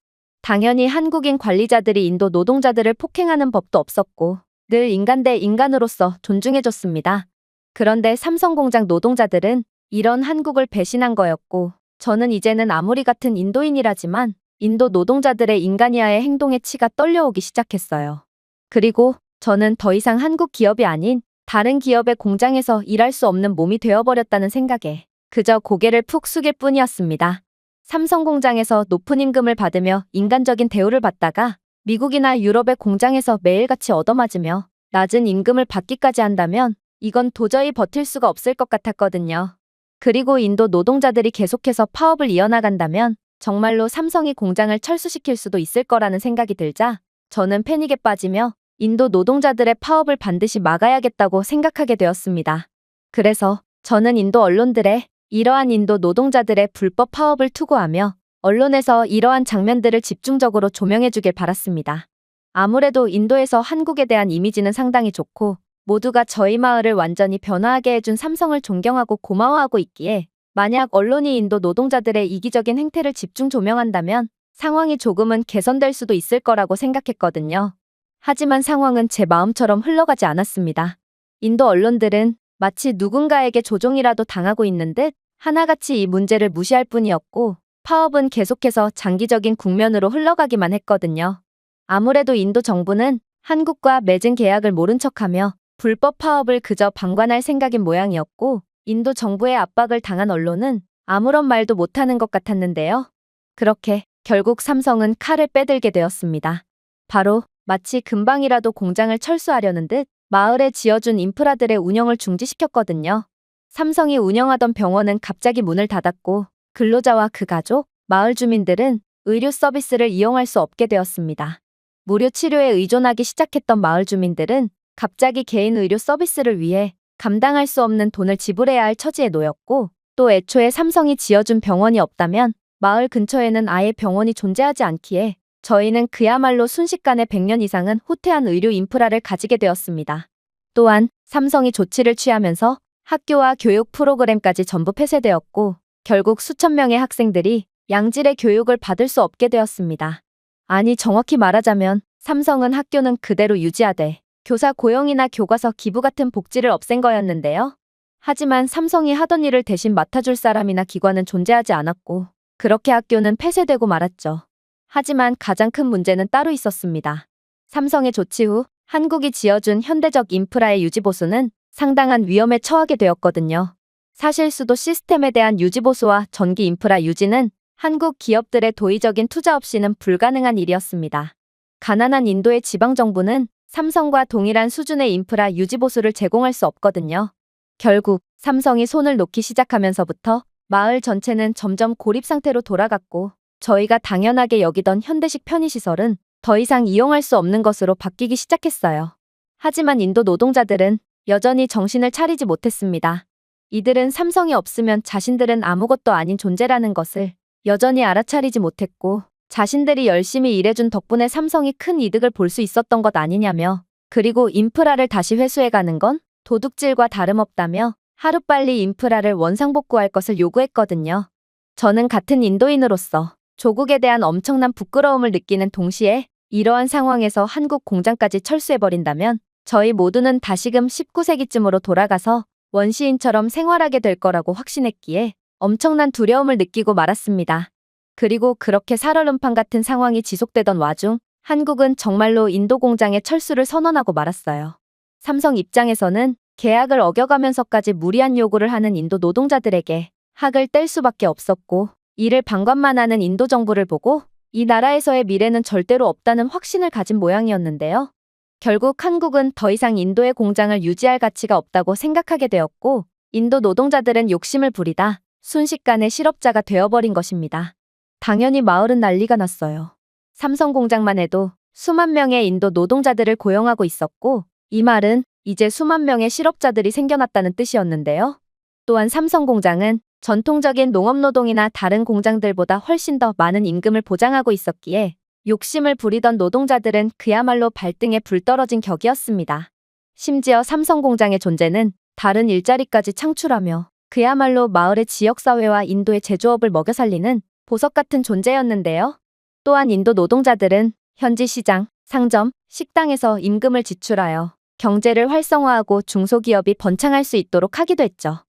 당연히 한국인 관리자들이 인도 노동자들을 폭행하는 법도 없었고 늘 인간 대 인간으로서 존중해줬습니다. 그런데 삼성공장 노동자들은 이런 한국을 배신한 거였고 저는 이제는 아무리 같은 인도인이라지만 인도 노동자들의 인간이하의 행동에 치가 떨려오기 시작했어요. 그리고 저는 더 이상 한국 기업이 아닌 다른 기업의 공장에서 일할 수 없는 몸이 되어버렸다는 생각에 그저 고개를 푹 숙일 뿐이었습니다. 삼성 공장에서 높은 임금을 받으며 인간적인 대우를 받다가 미국이나 유럽의 공장에서 매일같이 얻어맞으며 낮은 임금을 받기까지 한다면 이건 도저히 버틸 수가 없을 것 같았거든요. 그리고 인도 노동자들이 계속해서 파업을 이어나간다면 정말로 삼성이 공장을 철수시킬 수도 있을 거라는 생각이 들자 저는 패닉에 빠지며 인도 노동자들의 파업을 반드시 막아야겠다고 생각하게 되었습니다. 그래서 저는 인도 언론들의 이러한 인도 노동자들의 불법 파업을 투고하며 언론에서 이러한 장면들을 집중적으로 조명해주길 바랐습니다. 아무래도 인도에서 한국에 대한 이미지는 상당히 좋고 모두가 저희 마을을 완전히 변화하게 해준 삼성을 존경하고 고마워하고 있기에 만약 언론이 인도 노동자들의 이기적인 행태를 집중 조명한다면 상황이 조금은 개선될 수도 있을 거라고 생각했거든요. 하지만 상황은 제 마음처럼 흘러가지 않았습니다. 인도 언론들은 마치 누군가에게 조종이라도 당하고 있는 듯 하나같이 이 문제를 무시할 뿐이었고 파업은 계속해서 장기적인 국면으로 흘러가기만 했거든요. 아무래도 인도 정부는 한국과 맺은 계약을 모른 척하며 불법 파업을 그저 방관할 생각인 모양이었고 인도 정부의 압박을 당한 언론은 아무런 말도 못하는 것 같았는데요. 그렇게 결국 삼성은 칼을 빼들게 되었습니다. 바로 마치 금방이라도 공장을 철수하려는 듯 마을에 지어준 인프라들의 운영을 중지시켰거든요. 삼성이 운영하던 병원은 갑자기 문을 닫았고 근로자와 그 가족, 마을 주민들은 의료 서비스를 이용할 수 없게 되었습니다. 무료 치료에 의존하기 시작했던 마을 주민들은 갑자기 개인 의료 서비스를 위해 감당할 수 없는 돈을 지불해야 할 처지에 놓였고 또 애초에 삼성이 지어준 병원이 없다면 마을 근처에는 아예 병원이 존재하지 않기에 저희는 그야말로 순식간에 100년 이상은 후퇴한 의료 인프라를 가지게 되었습니다. 또한 삼성이 조치를 취하면서 학교와 교육 프로그램까지 전부 폐쇄되었고 결국 수천 명의 학생들이 양질의 교육을 받을 수 없게 되었습니다. 아니 정확히 말하자면 삼성은 학교는 그대로 유지하되 교사 고용이나 교과서 기부 같은 복지를 없앤 거였는데요. 하지만 삼성이 하던 일을 대신 맡아줄 사람이나 기관은 존재하지 않았고 그렇게 학교는 폐쇄되고 말았죠. 하지만 가장 큰 문제는 따로 있었습니다. 삼성의 조치 후 한국이 지어준 현대적 인프라의 유지보수는 상당한 위험에 처하게 되었거든요. 사실 수도 시스템에 대한 유지보수와 전기 인프라 유지는 한국 기업들의 도의적인 투자 없이는 불가능한 일이었습니다. 가난한 인도의 지방정부는 삼성과 동일한 수준의 인프라 유지보수를 제공할 수 없거든요. 결국 삼성이 손을 놓기 시작하면서부터 마을 전체는 점점 고립 상태로 돌아갔고 저희가 당연하게 여기던 현대식 편의시설은 더 이상 이용할 수 없는 것으로 바뀌기 시작했어요. 하지만 인도 노동자들은 여전히 정신을 차리지 못했습니다. 이들은 삼성이 없으면 자신들은 아무것도 아닌 존재라는 것을 여전히 알아차리지 못했고 자신들이 열심히 일해준 덕분에 삼성이 큰 이득을 볼 수 있었던 것 아니냐며 그리고 인프라를 다시 회수해가는 건 도둑질과 다름없다며 하루빨리 인프라를 원상복구할 것을 요구했거든요. 저는 같은 인도인으로서 조국에 대한 엄청난 부끄러움을 느끼는 동시에 이러한 상황에서 한국 공장까지 철수해버린다면 저희 모두는 다시금 19세기쯤으로 돌아가서 원시인처럼 생활하게 될 거라고 확신했기에 엄청난 두려움을 느끼고 말았습니다. 그리고 그렇게 살얼음판 같은 상황이 지속되던 와중 한국은 정말로 인도 공장의 철수를 선언하고 말았어요. 삼성 입장에서는 계약을 어겨가면서까지 무리한 요구를 하는 인도 노동자들에게 학을 뗄 수밖에 없었고 이를 방관만 하는 인도 정부를 보고 이 나라에서의 미래는 절대로 없다는 확신을 가진 모양이었는데요. 결국 한국은 더 이상 인도의 공장을 유지할 가치가 없다고 생각하게 되었고 인도 노동자들은 욕심을 부리다 순식간에 실업자가 되어버린 것입니다. 당연히 마을은 난리가 났어요. 삼성 공장만 해도 수만 명의 인도 노동자들을 고용하고 있었고 이 말은 이제 수만 명의 실업자들이 생겨났다는 뜻이었는데요. 또한 삼성 공장은 전통적인 농업노동이나 다른 공장들보다 훨씬 더 많은 임금을 보장하고 있었기에 욕심을 부리던 노동자들은 그야말로 발등에 불 떨어진 격이었습니다. 심지어 삼성 공장의 존재는 다른 일자리까지 창출하며 그야말로 마을의 지역사회와 인도의 제조업을 먹여 살리는 보석 같은 존재였는데요. 또한 인도 노동자들은 현지 시장, 상점, 식당에서 임금을 지출하여 경제를 활성화하고 중소기업이 번창할 수 있도록 하기도 했죠.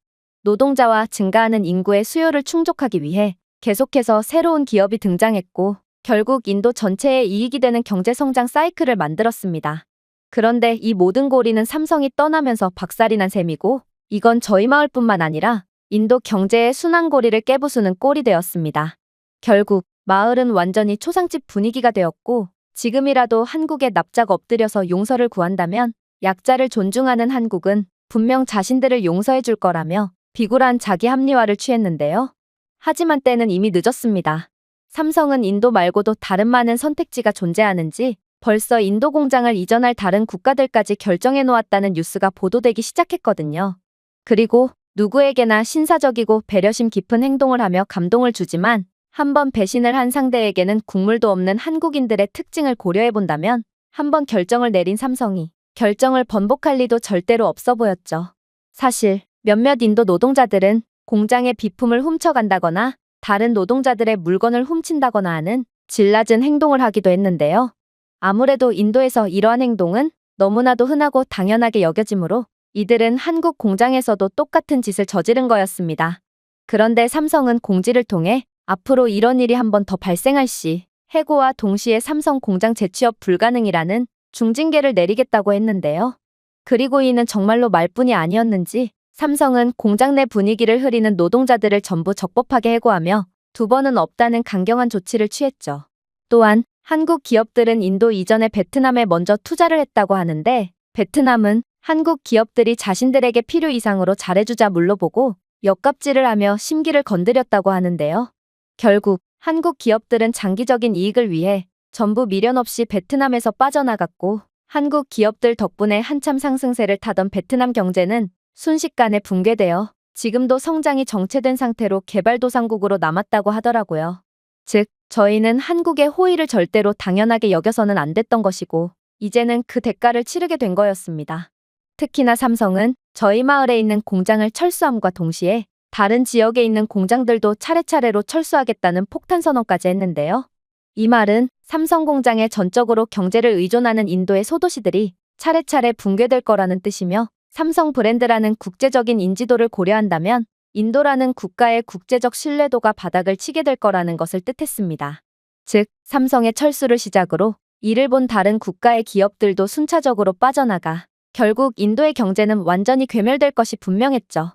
노동자와 증가하는 인구의 수요를 충족하기 위해 계속해서 새로운 기업이 등장했고 결국 인도 전체의 이익이 되는 경제성장 사이클을 만들었습니다. 그런데 이 모든 고리는 삼성이 떠나면서 박살이 난 셈이고 이건 저희 마을뿐만 아니라 인도 경제의 순환고리를 깨부수는 꼴이 되었습니다. 결국 마을은 완전히 초상집 분위기가 되었고 지금이라도 한국에 납작 엎드려서 용서를 구한다면 약자를 존중하는 한국은 분명 자신들을 용서해 줄 거라며 비굴한 자기 합리화를 취했는데요. 하지만 때는 이미 늦었습니다. 삼성은 인도 말고도 다른 많은 선택지가 존재하는지 벌써 인도 공장을 이전할 다른 국가들까지 결정해 놓았다는 뉴스가 보도되기 시작했거든요. 그리고 누구에게나 신사적이고 배려심 깊은 행동을 하며 감동을 주지만 한번 배신을 한 상대에게는 국물도 없는 한국인들의 특징을 고려해 본다면 한번 결정을 내린 삼성이 결정을 번복할 리도 절대로 없어 보였죠. 사실 몇몇 인도 노동자들은 공장의 비품을 훔쳐간다거나 다른 노동자들의 물건을 훔친다거나 하는 질 낮은 행동을 하기도 했는데요. 아무래도 인도에서 이러한 행동은 너무나도 흔하고 당연하게 여겨지므로 이들은 한국 공장에서도 똑같은 짓을 저지른 거였습니다. 그런데 삼성은 공지를 통해 앞으로 이런 일이 한 번 더 발생할 시 해고와 동시에 삼성 공장 재취업 불가능이라는 중징계를 내리겠다고 했는데요. 그리고 이는 정말로 말뿐이 아니었는지 삼성은 공장 내 분위기를 흐리는 노동자들을 전부 적법하게 해고하며 두 번은 없다는 강경한 조치를 취했죠. 또한 한국 기업들은 인도 이전에 베트남에 먼저 투자를 했다고 하는데 베트남은 한국 기업들이 자신들에게 필요 이상으로 잘해주자 물러보고 역갑질을 하며 심기를 건드렸다고 하는데요. 결국 한국 기업들은 장기적인 이익을 위해 전부 미련 없이 베트남에서 빠져나갔고 한국 기업들 덕분에 한참 상승세를 타던 베트남 경제는 순식간에 붕괴되어 지금도 성장이 정체된 상태로 개발도상국으로 남았다고 하더라고요. 즉, 저희는 한국의 호의를 절대로 당연하게 여겨서는 안 됐던 것이고 이제는 그 대가를 치르게 된 거였습니다. 특히나 삼성은 저희 마을에 있는 공장을 철수함과 동시에 다른 지역에 있는 공장들도 차례차례로 철수하겠다는 폭탄 선언까지 했는데요. 이 말은 삼성 공장에 전적으로 경제를 의존하는 인도의 소도시들이 차례차례 붕괴될 거라는 뜻이며 삼성 브랜드라는 국제적인 인지도를 고려한다면 인도라는 국가의 국제적 신뢰도가 바닥을 치게 될 거라는 것을 뜻했습니다. 즉, 삼성의 철수를 시작으로 이를 본 다른 국가의 기업들도 순차적으로 빠져나가 결국 인도의 경제는 완전히 괴멸될 것이 분명했죠.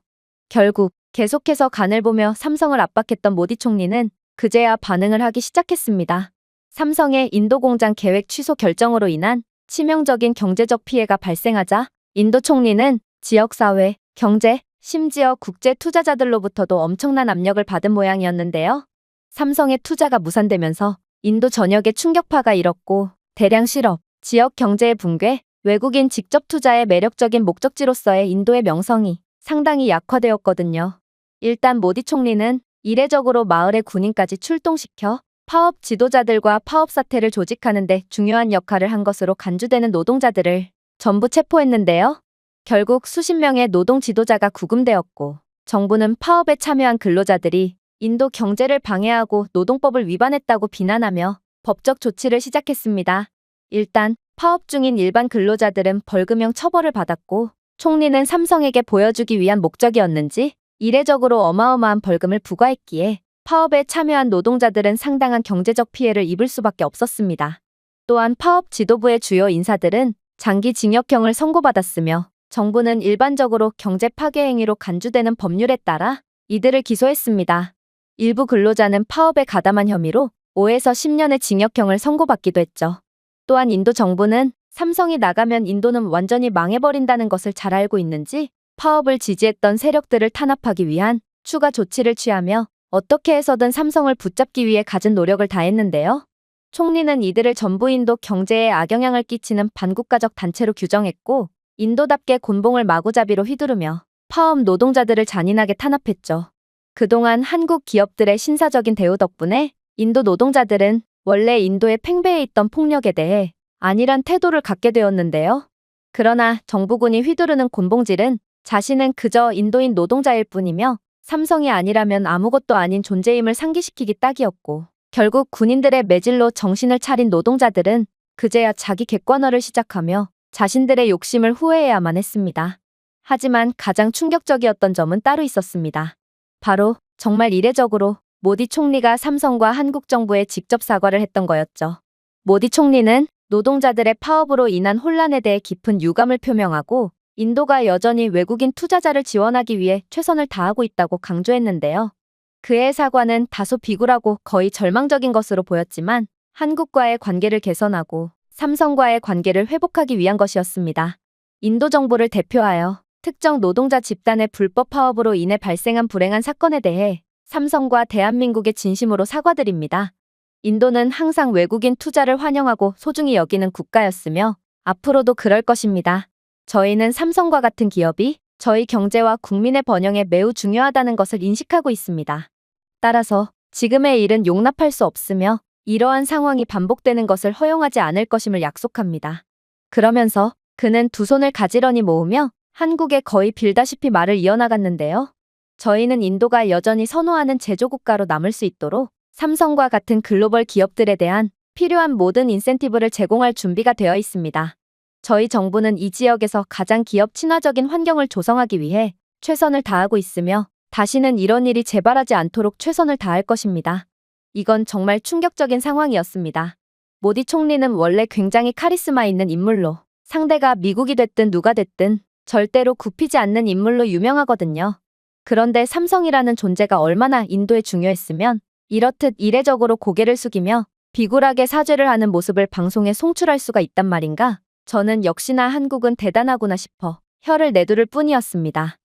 결국 계속해서 간을 보며 삼성을 압박했던 모디 총리는 그제야 반응을 하기 시작했습니다. 삼성의 인도 공장 계획 취소 결정으로 인한 치명적인 경제적 피해가 발생하자 인도 총리는 지역사회, 경제, 심지어 국제 투자자들로부터도 엄청난 압력을 받은 모양이었는데요. 삼성의 투자가 무산되면서 인도 전역에 충격파가 일었고 대량 실업, 지역 경제의 붕괴, 외국인 직접 투자의 매력적인 목적지로서의 인도의 명성이 상당히 약화되었거든요. 일단 모디 총리는 이례적으로 마을의 군인까지 출동시켜 파업 지도자들과 파업 사태를 조직하는 데 중요한 역할을 한 것으로 간주되는 노동자들을 전부 체포했는데요. 결국 수십 명의 노동 지도자가 구금되었고 정부는 파업에 참여한 근로자들이 인도 경제를 방해하고 노동법을 위반했다고 비난하며 법적 조치를 시작했습니다. 일단 파업 중인 일반 근로자들은 벌금형 처벌을 받았고 총리는 삼성에게 보여주기 위한 목적이었는지 이례적으로 어마어마한 벌금을 부과했기에 파업에 참여한 노동자들은 상당한 경제적 피해를 입을 수밖에 없었습니다. 또한 파업 지도부의 주요 인사들은 장기 징역형을 선고받았으며 정부는 일반적으로 경제 파괴 행위로 간주되는 법률에 따라 이들을 기소했습니다. 일부 근로자는 파업에 가담한 혐의로 5에서 10년의 징역형을 선고받기도 했죠. 또한 인도 정부는 삼성이 나가면 인도는 완전히 망해버린다는 것을 잘 알고 있는지 파업을 지지했던 세력들을 탄압하기 위한 추가 조치를 취하며 어떻게 해서든 삼성을 붙잡기 위해 갖은 노력을 다했는데요. 총리는 이들을 전부 인도 경제에 악영향을 끼치는 반국가적 단체로 규정했고 인도답게 곤봉을 마구잡이로 휘두르며 파업 노동자들을 잔인하게 탄압했죠. 그동안 한국 기업들의 신사적인 대우 덕분에 인도 노동자들은 원래 인도의 팽배해 있던 폭력에 대해 안일한 태도를 갖게 되었는데요. 그러나 정부군이 휘두르는 곤봉질은 자신은 그저 인도인 노동자일 뿐이며 삼성이 아니라면 아무것도 아닌 존재임을 상기시키기 딱이었고 결국 군인들의 매질로 정신을 차린 노동자들은 그제야 자기 객관화를 시작하며 자신들의 욕심을 후회해야만 했습니다. 하지만 가장 충격적이었던 점은 따로 있었습니다. 바로 정말 이례적으로 모디 총리가 삼성과 한국 정부에 직접 사과를 했던 거였죠. 모디 총리는 노동자들의 파업으로 인한 혼란에 대해 깊은 유감을 표명하고 인도가 여전히 외국인 투자자를 지원하기 위해 최선을 다하고 있다고 강조했는데요. 그의 사과는 다소 비굴하고 거의 절망적인 것으로 보였지만 한국과의 관계를 개선하고 삼성과의 관계를 회복하기 위한 것이었습니다. 인도 정부를 대표하여 특정 노동자 집단의 불법 파업으로 인해 발생한 불행한 사건에 대해 삼성과 대한민국의 진심으로 사과드립니다. 인도는 항상 외국인 투자를 환영하고 소중히 여기는 국가였으며 앞으로도 그럴 것입니다. 저희는 삼성과 같은 기업이 저희 경제와 국민의 번영에 매우 중요하다는 것을 인식하고 있습니다. 따라서 지금의 일은 용납할 수 없으며 이러한 상황이 반복되는 것을 허용하지 않을 것임을 약속합니다. 그러면서 그는 두 손을 가지런히 모으며 한국에 거의 빌다시피 말을 이어나갔는데요. 저희는 인도가 여전히 선호하는 제조국가로 남을 수 있도록 삼성과 같은 글로벌 기업들에 대한 필요한 모든 인센티브를 제공할 준비가 되어 있습니다. 저희 정부는 이 지역에서 가장 기업 친화적인 환경을 조성하기 위해 최선을 다하고 있으며 다시는 이런 일이 재발하지 않도록 최선을 다할 것입니다. 이건 정말 충격적인 상황이었습니다. 모디 총리는 원래 굉장히 카리스마 있는 인물로 상대가 미국이 됐든 누가 됐든 절대로 굽히지 않는 인물로 유명하거든요. 그런데 삼성이라는 존재가 얼마나 인도에 중요했으면 이렇듯 이례적으로 고개를 숙이며 비굴하게 사죄를 하는 모습을 방송에 송출할 수가 있단 말인가? 저는 역시나 한국은 대단하구나 싶어 혀를 내두를 뿐이었습니다.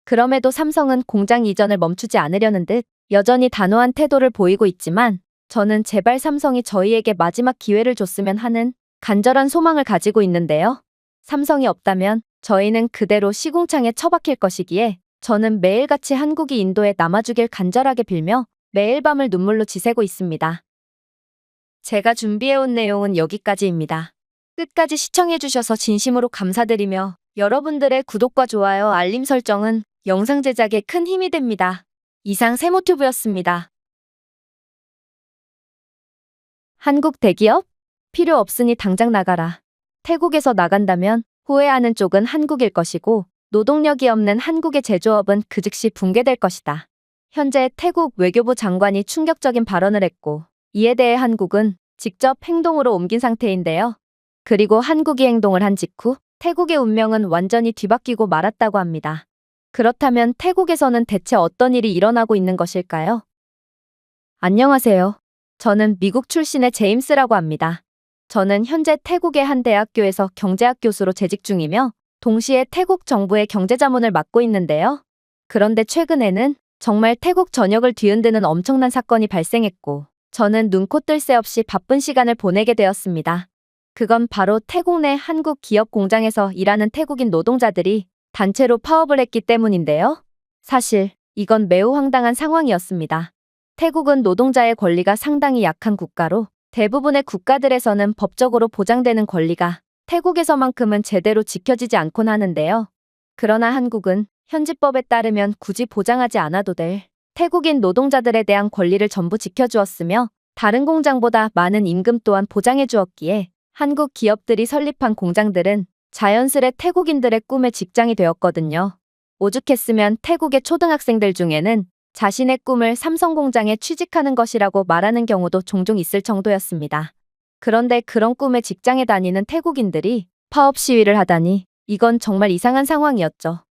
그럼에도 삼성은 공장 이전을 멈추지 않으려는 듯 여전히 단호한 태도를 보이고 있지만 저는 제발 삼성이 저희에게 마지막 기회를 줬으면 하는 간절한 소망을 가지고 있는데요. 삼성이 없다면 저희는 그대로 시궁창에 처박힐 것이기에 저는 매일같이 한국이 인도에 남아주길 간절하게 빌며 매일 밤을 눈물로 지새고 있습니다. 제가 준비해온 내용은 여기까지입니다. 끝까지 시청해주셔서 진심으로 감사드리며 여러분들의 구독과 좋아요, 알림 설정은 영상 제작에 큰 힘이 됩니다. 이상 세모튜브였습니다. 한국 대기업? 필요 없으니 당장 나가라. 태국에서 나간다면 후회하는 쪽은 한국일 것이고 노동력이 없는 한국의 제조업은 그 즉시 붕괴될 것이다. 현재 태국 외교부 장관이 충격적인 발언을 했고 이에 대해 한국은 직접 행동으로 옮긴 상태인데요. 그리고 한국이 행동을 한 직후 태국의 운명은 완전히 뒤바뀌고 말았다고 합니다. 그렇다면 태국에서는 대체 어떤 일이 일어나고 있는 것일까요? 안녕하세요. 저는 미국 출신의 제임스라고 합니다. 저는 현재 태국의 한 대학교에서 경제학 교수로 재직 중이며 동시에 태국 정부의 경제자문을 맡고 있는데요. 그런데 최근에는 정말 태국 전역을 뒤흔드는 엄청난 사건이 발생했고 저는 눈코 뜰 새 없이 바쁜 시간을 보내게 되었습니다. 그건 바로 태국 내 한국 기업 공장에서 일하는 태국인 노동자들이 단체로 파업을 했기 때문인데요. 사실 이건 매우 황당한 상황이었습니다. 태국은 노동자의 권리가 상당히 약한 국가로 대부분의 국가들에서는 법적으로 보장되는 권리가 태국에서만큼은 제대로 지켜지지 않곤 하는데요. 그러나 한국은 현지법에 따르면 굳이 보장하지 않아도 될 태국인 노동자들에 대한 권리를 전부 지켜주었으며 다른 공장보다 많은 임금 또한 보장해 주었기에 한국 기업들이 설립한 공장들은 자연스레 태국인들의 꿈의 직장이 되었거든요. 오죽했으면 태국의 초등학생들 중에는 자신의 꿈을 삼성 공장에 취직하는 것이라고 말하는 경우도 종종 있을 정도였습니다. 그런데 그런 꿈의 직장에 다니는 태국인들이 파업 시위를 하다니 이건 정말 이상한 상황이었죠.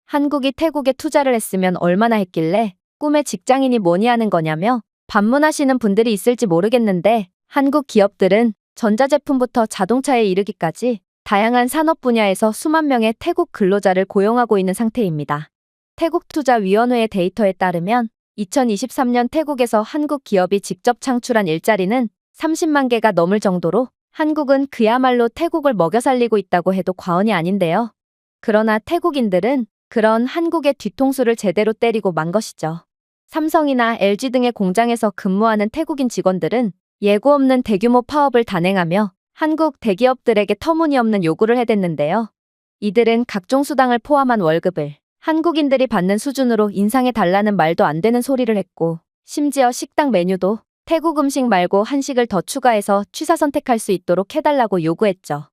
한국이 태국에 투자를 했으면 얼마나 했길래 꿈의 직장인이 뭐니 하는 거냐며 반문하시는 분들이 있을지 모르겠는데 한국 기업들은 전자제품부터 자동차에 이르기까지 다양한 산업 분야에서 수만 명의 태국 근로자를 고용하고 있는 상태입니다. 태국투자위원회의 데이터에 따르면 2023년 태국에서 한국 기업이 직접 창출한 일자리는 30만 개가 넘을 정도로 한국은 그야말로 태국을 먹여 살리고 있다고 해도 과언이 아닌데요. 그러나 태국인들은 그런 한국의 뒤통수를 제대로 때리고 만 것이죠. 삼성이나 LG 등의 공장에서 근무하는 태국인 직원들은 예고 없는 대규모 파업을 단행하며 한국 대기업들에게 터무니없는 요구를 해댔는데요. 이들은 각종 수당을 포함한 월급을 한국인들이 받는 수준으로 인상해달라는 말도 안 되는 소리를 했고 심지어 식당 메뉴도 태국 음식 말고 한식을 더 추가해서 취사 선택할 수 있도록 해달라고 요구했죠.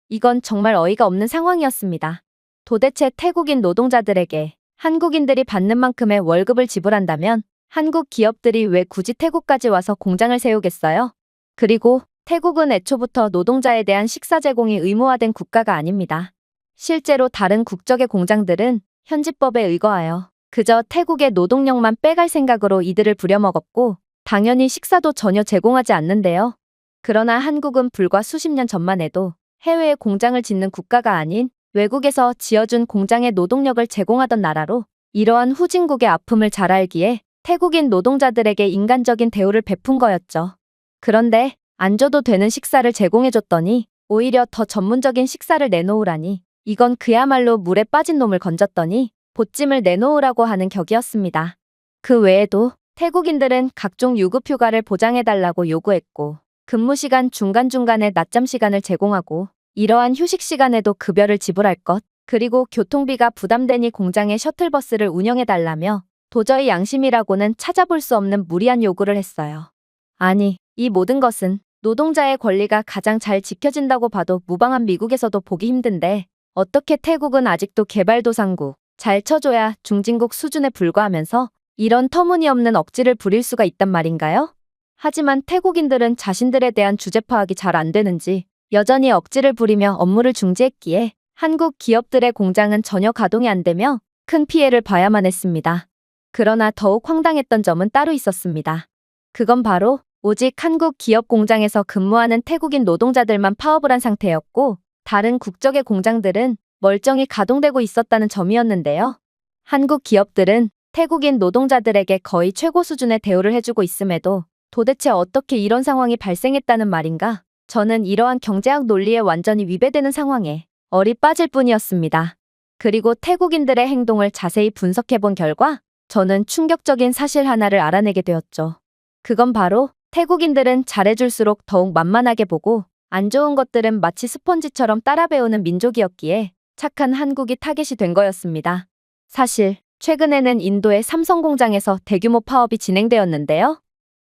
이건 정말 어이가 없는 상황이었습니다. 도대체 태국인 노동자들에게 한국인들이 받는 만큼의 월급을 지불한다면 한국 기업들이 왜 굳이 태국까지 와서 공장을 세우겠어요? 그리고 태국은 애초부터 노동자에 대한 식사 제공이 의무화된 국가가 아닙니다. 실제로 다른 국적의 공장들은 현지법에 의거하여 그저 태국의 노동력만 빼갈 생각으로 이들을 부려먹었고 당연히 식사도 전혀 제공하지 않는데요. 그러나 한국은 불과 수십 년 전만 해도 해외에 공장을 짓는 국가가 아닌 외국에서 지어준 공장의 노동력을 제공하던 나라로 이러한 후진국의 아픔을 잘 알기에 태국인 노동자들에게 인간적인 대우를 베푼 거였죠. 그런데 안 줘도 되는 식사를 제공해줬더니 오히려 더 전문적인 식사를 내놓으라니 이건 그야말로 물에 빠진 놈을 건졌더니 보찜을 내놓으라고 하는 격이었습니다. 그 외에도 태국인들은 각종 유급휴가를 보장해달라고 요구했고 근무시간 중간중간에 낮잠 시간을 제공하고 이러한 휴식 시간에도 급여를 지불할 것, 그리고 교통비가 부담되니 공장에 셔틀버스를 운영해달라며 도저히 양심이라고는 찾아볼 수 없는 무리한 요구를 했어요. 아니, 이 모든 것은 노동자의 권리가 가장 잘 지켜진다고 봐도 무방한 미국에서도 보기 힘든데 어떻게 태국은 아직도 개발도상국, 잘 쳐줘야 중진국 수준에 불과하면서 이런 터무니없는 억지를 부릴 수가 있단 말인가요? 하지만 태국인들은 자신들에 대한 주제 파악이 잘 안 되는지 여전히 억지를 부리며 업무를 중지했기에 한국 기업들의 공장은 전혀 가동이 안 되며 큰 피해를 봐야만 했습니다. 그러나 더욱 황당했던 점은 따로 있었습니다. 그건 바로 오직 한국 기업 공장에서 근무하는 태국인 노동자들만 파업을 한 상태였고 다른 국적의 공장들은 멀쩡히 가동되고 있었다는 점이었는데요. 한국 기업들은 태국인 노동자들에게 거의 최고 수준의 대우를 해주고 있음에도 도대체 어떻게 이런 상황이 발생했다는 말인가? 저는 이러한 경제학 논리에 완전히 위배되는 상황에 얼이 빠질 뿐이었습니다. 그리고 태국인들의 행동을 자세히 분석해본 결과 저는 충격적인 사실 하나를 알아내게 되었죠. 그건 바로 태국인들은 잘해줄수록 더욱 만만하게 보고 안 좋은 것들은 마치 스펀지처럼 따라 배우는 민족이었기에 착한 한국이 타겟이 된 거였습니다. 사실 최근에는 인도의 삼성 공장에서 대규모 파업이 진행되었는데요.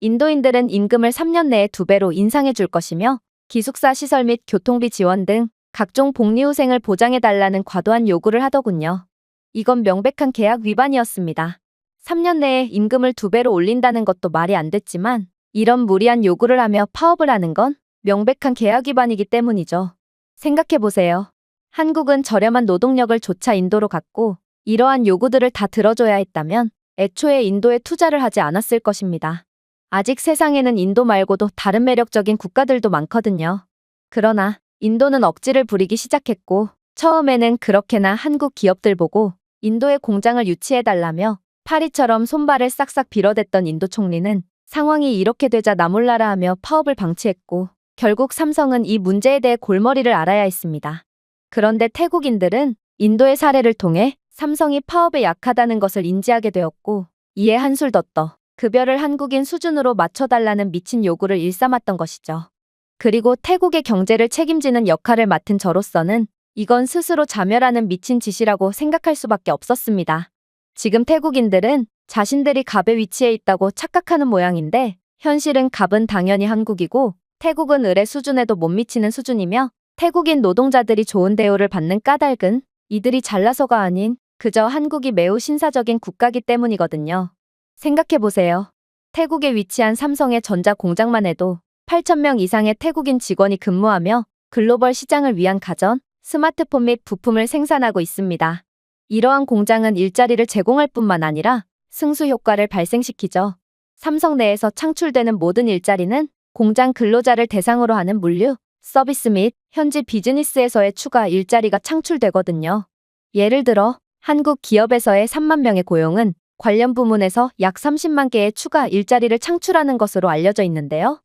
인도인들은 임금을 3년 내에 2배로 인상해 줄 것이며 기숙사 시설 및 교통비 지원 등 각종 복리후생을 보장해달라는 과도한 요구를 하더군요. 이건 명백한 계약 위반이었습니다. 3년 내에 임금을 2배로 올린다는 것도 말이 안 됐지만 이런 무리한 요구를 하며 파업을 하는 건 명백한 계약 위반이기 때문이죠. 생각해보세요. 한국은 저렴한 노동력을 조차 인도로 갔고 이러한 요구들을 다 들어줘야 했다면 애초에 인도에 투자를 하지 않았을 것입니다. 아직 세상에는 인도 말고도 다른 매력적인 국가들도 많거든요. 그러나 인도는 억지를 부리기 시작했고 처음에는 그렇게나 한국 기업들 보고 인도에 공장을 유치해달라며 파리처럼 손발을 싹싹 빌어댔던 인도 총리는 상황이 이렇게 되자 나 몰라라 하며 파업을 방치했고 결국 삼성은 이 문제에 대해 골머리를 앓아야 했습니다. 그런데 태국인들은 인도의 사례를 통해 삼성이 파업에 약하다는 것을 인지하게 되었고 이에 한술 더 떠 급여를 한국인 수준으로 맞춰달라는 미친 요구를 일삼았던 것이죠. 그리고 태국의 경제를 책임지는 역할을 맡은 저로서는 이건 스스로 자멸하는 미친 짓이라고 생각할 수밖에 없었습니다. 지금 태국인들은 자신들이 갑의 위치에 있다고 착각하는 모양인데 현실은 갑은 당연히 한국이고 태국은 을의 수준에도 못 미치는 수준이며 태국인 노동자들이 좋은 대우를 받는 까닭은 이들이 잘나서가 아닌 그저 한국이 매우 신사적인 국가기 때문이거든요. 생각해보세요. 태국에 위치한 삼성의 전자 공장만 해도 8,000명 이상의 태국인 직원이 근무하며 글로벌 시장을 위한 가전, 스마트폰 및 부품을 생산하고 있습니다. 이러한 공장은 일자리를 제공할 뿐만 아니라 승수 효과를 발생시키죠. 삼성 내에서 창출되는 모든 일자리는 공장 근로자를 대상으로 하는 물류, 서비스 및 현지 비즈니스에서의 추가 일자리가 창출되거든요. 예를 들어 한국 기업에서의 3만 명의 고용은 관련 부문에서 약 30만 개의 추가 일자리를 창출하는 것으로 알려져 있는데요.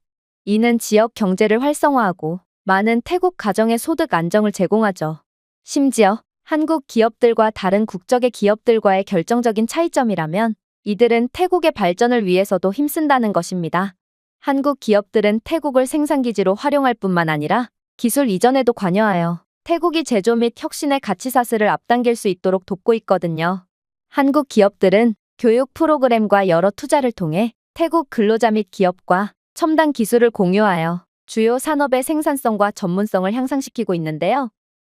이는 지역 경제를 활성화하고 많은 태국 가정의 소득 안정을 제공하죠. 심지어 한국 기업들과 다른 국적의 기업들과의 결정적인 차이점이라면 이들은 태국의 발전을 위해서도 힘쓴다는 것입니다. 한국 기업들은 태국을 생산기지로 활용할 뿐만 아니라 기술 이전에도 관여하여 태국이 제조 및 혁신의 가치사슬을 앞당길 수 있도록 돕고 있거든요. 한국 기업들은 교육 프로그램과 여러 투자를 통해 태국 근로자 및 기업과 첨단 기술을 공유하여 주요 산업의 생산성과 전문성을 향상시키고 있는데요.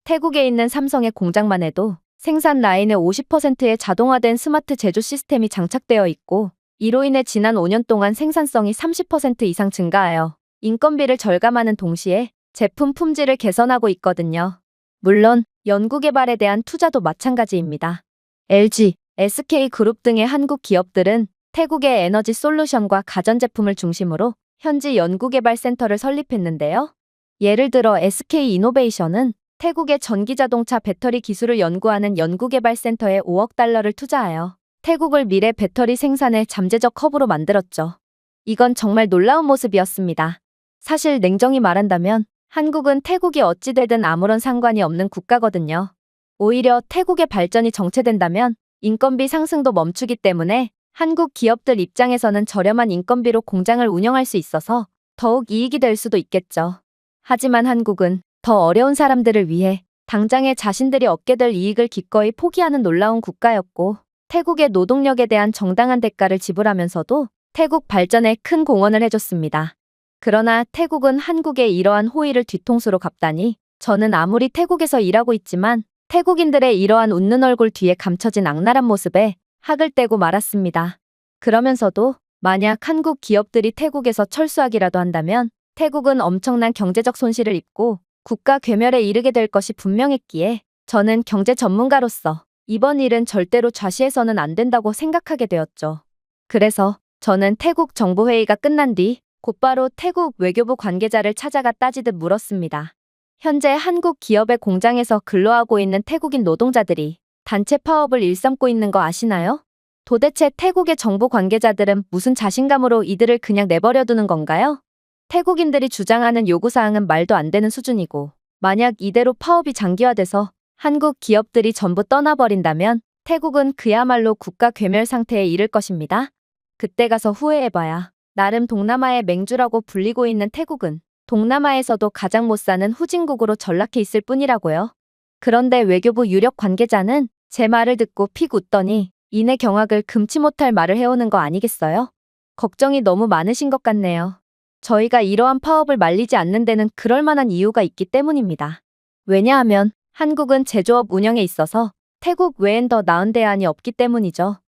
태국에 있는 삼성의 공장만 해도 생산 라인의 50%의 자동화된 스마트 제조 시스템이 장착되어 있고 이로 인해 지난 5년 동안 생산성이 30% 이상 증가하여 인건비를 절감하는 동시에 제품 품질을 개선하고 있거든요. 물론 연구개발에 대한 투자도 마찬가지입니다. LG, SK그룹 등의 한국 기업들은 태국의 에너지 솔루션과 가전제품을 중심으로 현지 연구개발센터를 설립했는데요. 예를 들어 SK이노베이션은 태국의 전기자동차 배터리 기술을 연구하는 연구개발센터에 5억 달러를 투자하여 태국을 미래 배터리 생산의 잠재적 허브로 만들었죠. 이건 정말 놀라운 모습이었습니다. 사실 냉정히 말한다면 한국은 태국이 어찌되든 아무런 상관이 없는 국가거든요. 오히려 태국의 발전이 정체된다면 인건비 상승도 멈추기 때문에 한국 기업들 입장에서는 저렴한 인건비로 공장을 운영할 수 있어서 더욱 이익이 될 수도 있겠죠. 하지만 한국은 더 어려운 사람들을 위해 당장에 자신들이 얻게 될 이익을 기꺼이 포기하는 놀라운 국가였고, 태국의 노동력에 대한 정당한 대가를 지불하면서도 태국 발전에 큰 공헌을 해줬습니다. 그러나 태국은 한국의 이러한 호의를 뒤통수로 갚다니, 저는 아무리 태국에서 일하고 있지만 태국인들의 이러한 웃는 얼굴 뒤에 감춰진 악랄한 모습에 학을 떼고 말았습니다. 그러면서도 만약 한국 기업들이 태국에서 철수하기라도 한다면 태국은 엄청난 경제적 손실을 입고 국가 괴멸에 이르게 될 것이 분명했기에 저는 경제 전문가로서 이번 일은 절대로 좌시해서는 안 된다고 생각하게 되었죠. 그래서 저는 태국 정부회의가 끝난 뒤 곧바로 태국 외교부 관계자를 찾아가 따지듯 물었습니다. 현재 한국 기업의 공장에서 근로하고 있는 태국인 노동자들이 단체 파업을 일삼고 있는 거 아시나요? 도대체 태국의 정부 관계자들은 무슨 자신감으로 이들을 그냥 내버려두는 건가요? 태국인들이 주장하는 요구사항은 말도 안 되는 수준이고, 만약 이대로 파업이 장기화돼서 한국 기업들이 전부 떠나버린다면 태국은 그야말로 국가 괴멸 상태에 이를 것입니다. 그때 가서 후회해봐야 나름 동남아의 맹주라고 불리고 있는 태국은 동남아에서도 가장 못 사는 후진국으로 전락해 있을 뿐이라고요. 그런데 외교부 유력 관계자는 제 말을 듣고 픽 웃더니 이내 경악을 금치 못할 말을 해오는 거 아니겠어요? 걱정이 너무 많으신 것 같네요. 저희가 이러한 파업을 말리지 않는 데는 그럴 만한 이유가 있기 때문입니다. 왜냐하면 한국은 제조업 운영에 있어서 태국 외엔 더 나은 대안이 없기 때문이죠.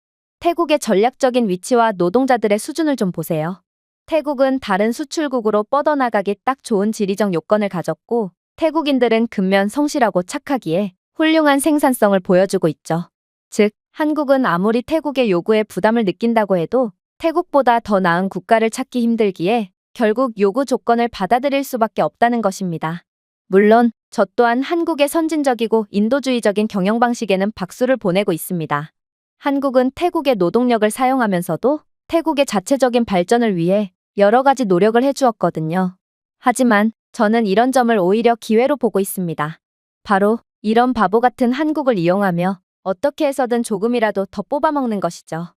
태국의 전략적인 위치와 노동자들의 수준을 좀 보세요. 태국은 다른 수출국으로 뻗어나가기 딱 좋은 지리적 요건을 가졌고, 태국인들은 근면 성실하고 착하기에 훌륭한 생산성을 보여주고 있죠. 즉, 한국은 아무리 태국의 요구에 부담을 느낀다고 해도 태국보다 더 나은 국가를 찾기 힘들기에 결국 요구 조건을 받아들일 수밖에 없다는 것입니다. 물론 저 또한 한국의 선진적이고 인도주의적인 경영 방식에는 박수를 보내고 있습니다. 한국은 태국의 노동력을 사용하면서도 태국의 자체적인 발전을 위해 여러 가지 노력을 해주었거든요. 하지만 저는 이런 점을 오히려 기회로 보고 있습니다. 바로 이런 바보 같은 한국을 이용하며 어떻게 해서든 조금이라도 더 뽑아먹는 것이죠.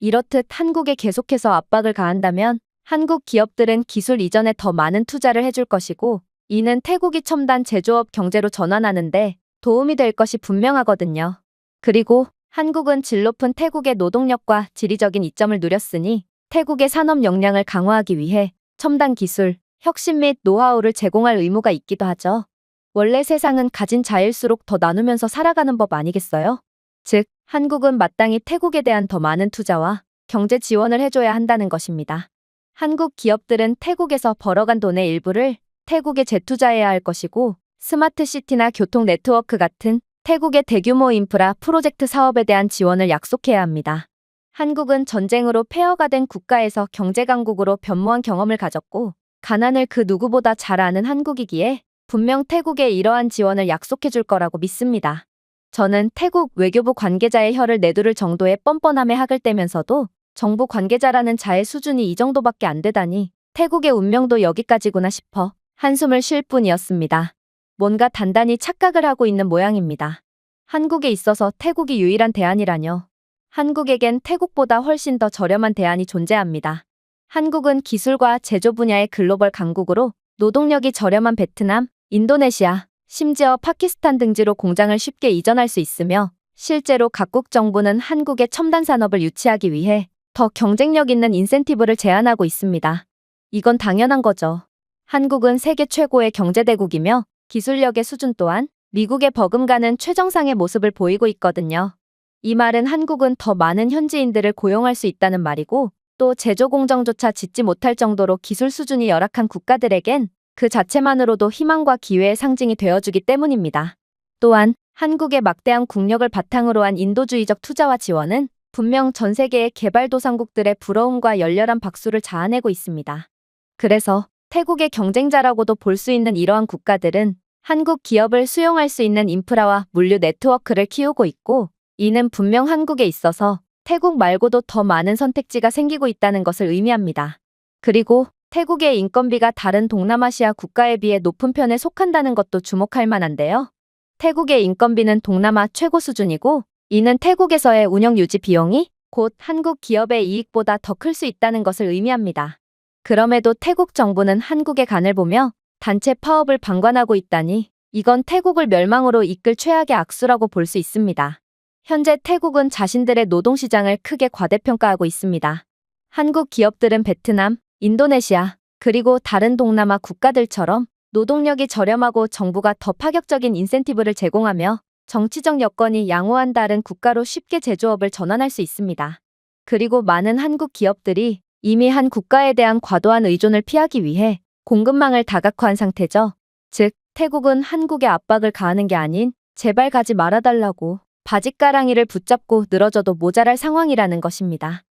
이렇듯 한국에 계속해서 압박을 가한다면 한국 기업들은 기술 이전에 더 많은 투자를 해줄 것이고, 이는 태국이 첨단 제조업 경제로 전환하는데 도움이 될 것이 분명하거든요. 그리고 한국은 질 높은 태국의 노동력과 지리적인 이점을 누렸으니 태국의 산업 역량을 강화하기 위해 첨단 기술, 혁신 및 노하우를 제공할 의무가 있기도 하죠. 원래 세상은 가진 자일수록 더 나누면서 살아가는 법 아니겠어요? 즉, 한국은 마땅히 태국에 대한 더 많은 투자와 경제 지원을 해줘야 한다는 것입니다. 한국 기업들은 태국에서 벌어간 돈의 일부를 태국에 재투자해야 할 것이고, 스마트 시티나 교통 네트워크 같은 태국의 대규모 인프라 프로젝트 사업에 대한 지원을 약속해야 합니다. 한국은 전쟁으로 폐허가 된 국가에서 경제 강국으로 변모한 경험을 가졌고, 가난을 그 누구보다 잘 아는 한국이기에 분명 태국에 이러한 지원을 약속해 줄 거라고 믿습니다. 저는 태국 외교부 관계자의 혀를 내두를 정도의 뻔뻔함에 학을 떼면서도 정부 관계자라는 자의 수준이 이 정도밖에 안 되다니 태국의 운명도 여기까지구나 싶어 한숨을 쉴 뿐이었습니다. 뭔가 단단히 착각을 하고 있는 모양입니다. 한국에 있어서 태국이 유일한 대안이라뇨. 한국에겐 태국보다 훨씬 더 저렴한 대안이 존재합니다. 한국은 기술과 제조 분야의 글로벌 강국으로 노동력이 저렴한 베트남, 인도네시아, 심지어 파키스탄 등지로 공장을 쉽게 이전할 수 있으며, 실제로 각국 정부는 한국의 첨단 산업을 유치하기 위해 더 경쟁력 있는 인센티브를 제안하고 있습니다. 이건 당연한 거죠. 한국은 세계 최고의 경제대국이며 기술력의 수준 또한 미국에 버금가는 최정상의 모습을 보이고 있거든요. 이 말은 한국은 더 많은 현지인들을 고용할 수 있다는 말이고, 또 제조 공정조차 짓지 못할 정도로 기술 수준이 열악한 국가들에겐 그 자체만으로도 희망과 기회의 상징이 되어주기 때문입니다. 또한 한국의 막대한 국력을 바탕으로 한 인도주의적 투자와 지원은 분명 전 세계의 개발도상국들의 부러움과 열렬한 박수를 자아내고 있습니다. 그래서 태국의 경쟁자라고도 볼 수 있는 이러한 국가들은 한국 기업을 수용할 수 있는 인프라와 물류 네트워크를 키우고 있고, 이는 분명 한국에 있어서 태국 말고도 더 많은 선택지가 생기고 있다는 것을 의미합니다. 그리고 태국의 인건비가 다른 동남아시아 국가에 비해 높은 편에 속한다는 것도 주목할 만한데요. 태국의 인건비는 동남아 최고 수준이고, 이는 태국에서의 운영 유지 비용이 곧 한국 기업의 이익보다 더 클 수 있다는 것을 의미합니다. 그럼에도 태국 정부는 한국의 간을 보며 단체 파업을 방관하고 있다니 이건 태국을 멸망으로 이끌 최악의 악수라고 볼 수 있습니다. 현재 태국은 자신들의 노동시장을 크게 과대평가하고 있습니다. 한국 기업들은 베트남, 인도네시아, 그리고 다른 동남아 국가들처럼 노동력이 저렴하고 정부가 더 파격적인 인센티브를 제공하며 정치적 여건이 양호한 다른 국가로 쉽게 제조업을 전환할 수 있습니다. 그리고 많은 한국 기업들이 이미 한 국가에 대한 과도한 의존을 피하기 위해 공급망을 다각화한 상태죠. 즉, 태국은 한국에 압박을 가하는 게 아닌 제발 가지 말아달라고 바짓가랑이를 붙잡고 늘어져도 모자랄 상황이라는 것입니다.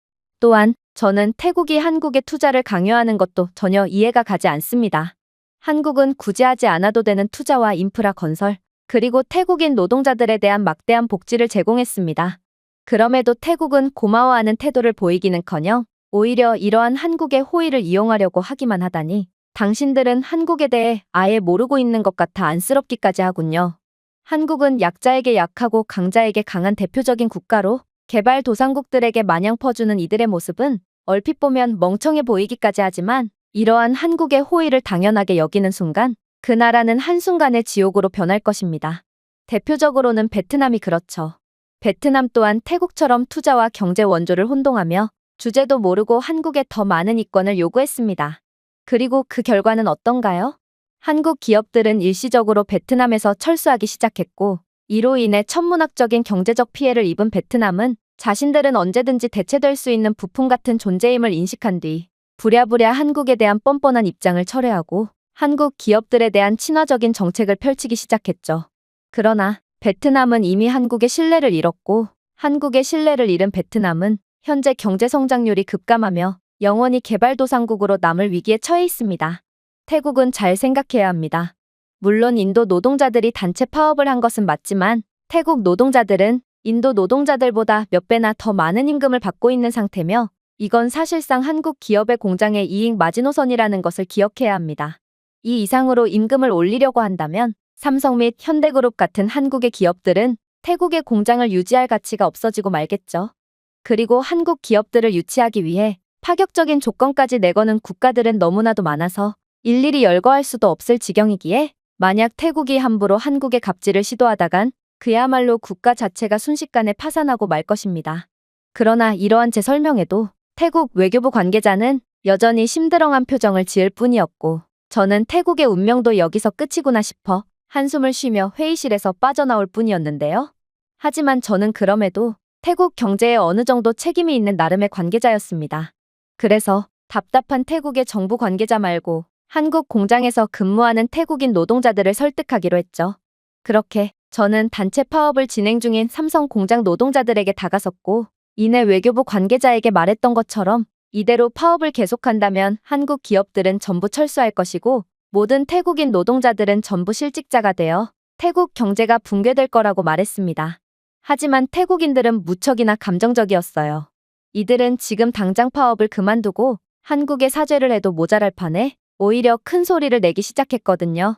또한 저는 태국이 한국에 투자를 강요하는 것도 전혀 이해가 가지 않습니다. 한국은 굳이 하지 않아도 되는 투자와 인프라 건설, 그리고 태국인 노동자들에 대한 막대한 복지를 제공했습니다. 그럼에도 태국은 고마워하는 태도를 보이기는커녕 오히려 이러한 한국의 호의를 이용하려고 하기만 하다니 당신들은 한국에 대해 아예 모르고 있는 것 같아 안쓰럽기까지 하군요. 한국은 약자에게 약하고 강자에게 강한 대표적인 국가로 개발도상국들에게 마냥 퍼주는 이들의 모습은 얼핏 보면 멍청해 보이기까지 하지만 이러한 한국의 호의를 당연하게 여기는 순간 그 나라는 한순간에 지옥으로 변할 것입니다. 대표적으로는 베트남이 그렇죠. 베트남 또한 태국처럼 투자와 경제 원조를 혼동하며 주제도 모르고 한국에 더 많은 이권을 요구했습니다. 그리고 그 결과는 어떤가요? 한국 기업들은 일시적으로 베트남에서 철수하기 시작했고, 이로 인해 천문학적인 경제적 피해를 입은 베트남은 자신들은 언제든지 대체될 수 있는 부품 같은 존재임을 인식한 뒤 부랴부랴 한국에 대한 뻔뻔한 입장을 철회하고 한국 기업들에 대한 친화적인 정책을 펼치기 시작했죠. 그러나 베트남은 이미 한국의 신뢰를 잃었고, 한국의 신뢰를 잃은 베트남은 현재 경제 성장률이 급감하며 영원히 개발도상국으로 남을 위기에 처해 있습니다. 태국은 잘 생각해야 합니다. 물론 인도 노동자들이 단체 파업을 한 것은 맞지만 태국 노동자들은 인도 노동자들보다 몇 배나 더 많은 임금을 받고 있는 상태며 이건 사실상 한국 기업의 공장의 이익 마지노선이라는 것을 기억해야 합니다. 이 이상으로 임금을 올리려고 한다면 삼성 및 현대그룹 같은 한국의 기업들은 태국의 공장을 유지할 가치가 없어지고 말겠죠. 그리고 한국 기업들을 유치하기 위해 파격적인 조건까지 내거는 국가들은 너무나도 많아서 일일이 열거할 수도 없을 지경이기에 만약 태국이 함부로 한국의 갑질을 시도하다간 그야말로 국가 자체가 순식간에 파산하고 말 것입니다. 그러나 이러한 제 설명에도 태국 외교부 관계자는 여전히 심드렁한 표정을 지을 뿐이었고 저는 태국의 운명도 여기서 끝이구나 싶어 한숨을 쉬며 회의실에서 빠져나올 뿐이었는데요. 하지만 저는 그럼에도 태국 경제에 어느 정도 책임이 있는 나름의 관계자였습니다. 그래서 답답한 태국의 정부 관계자 말고 한국 공장에서 근무하는 태국인 노동자들을 설득하기로 했죠. 그렇게 저는 단체 파업을 진행 중인 삼성 공장 노동자들에게 다가섰고 이내 외교부 관계자에게 말했던 것처럼 이대로 파업을 계속한다면 한국 기업들은 전부 철수할 것이고 모든 태국인 노동자들은 전부 실직자가 되어 태국 경제가 붕괴될 거라고 말했습니다. 하지만 태국인들은 무척이나 감정적이었어요. 이들은 지금 당장 파업을 그만두고 한국에 사죄를 해도 모자랄 판에 오히려 큰 소리를 내기 시작했거든요.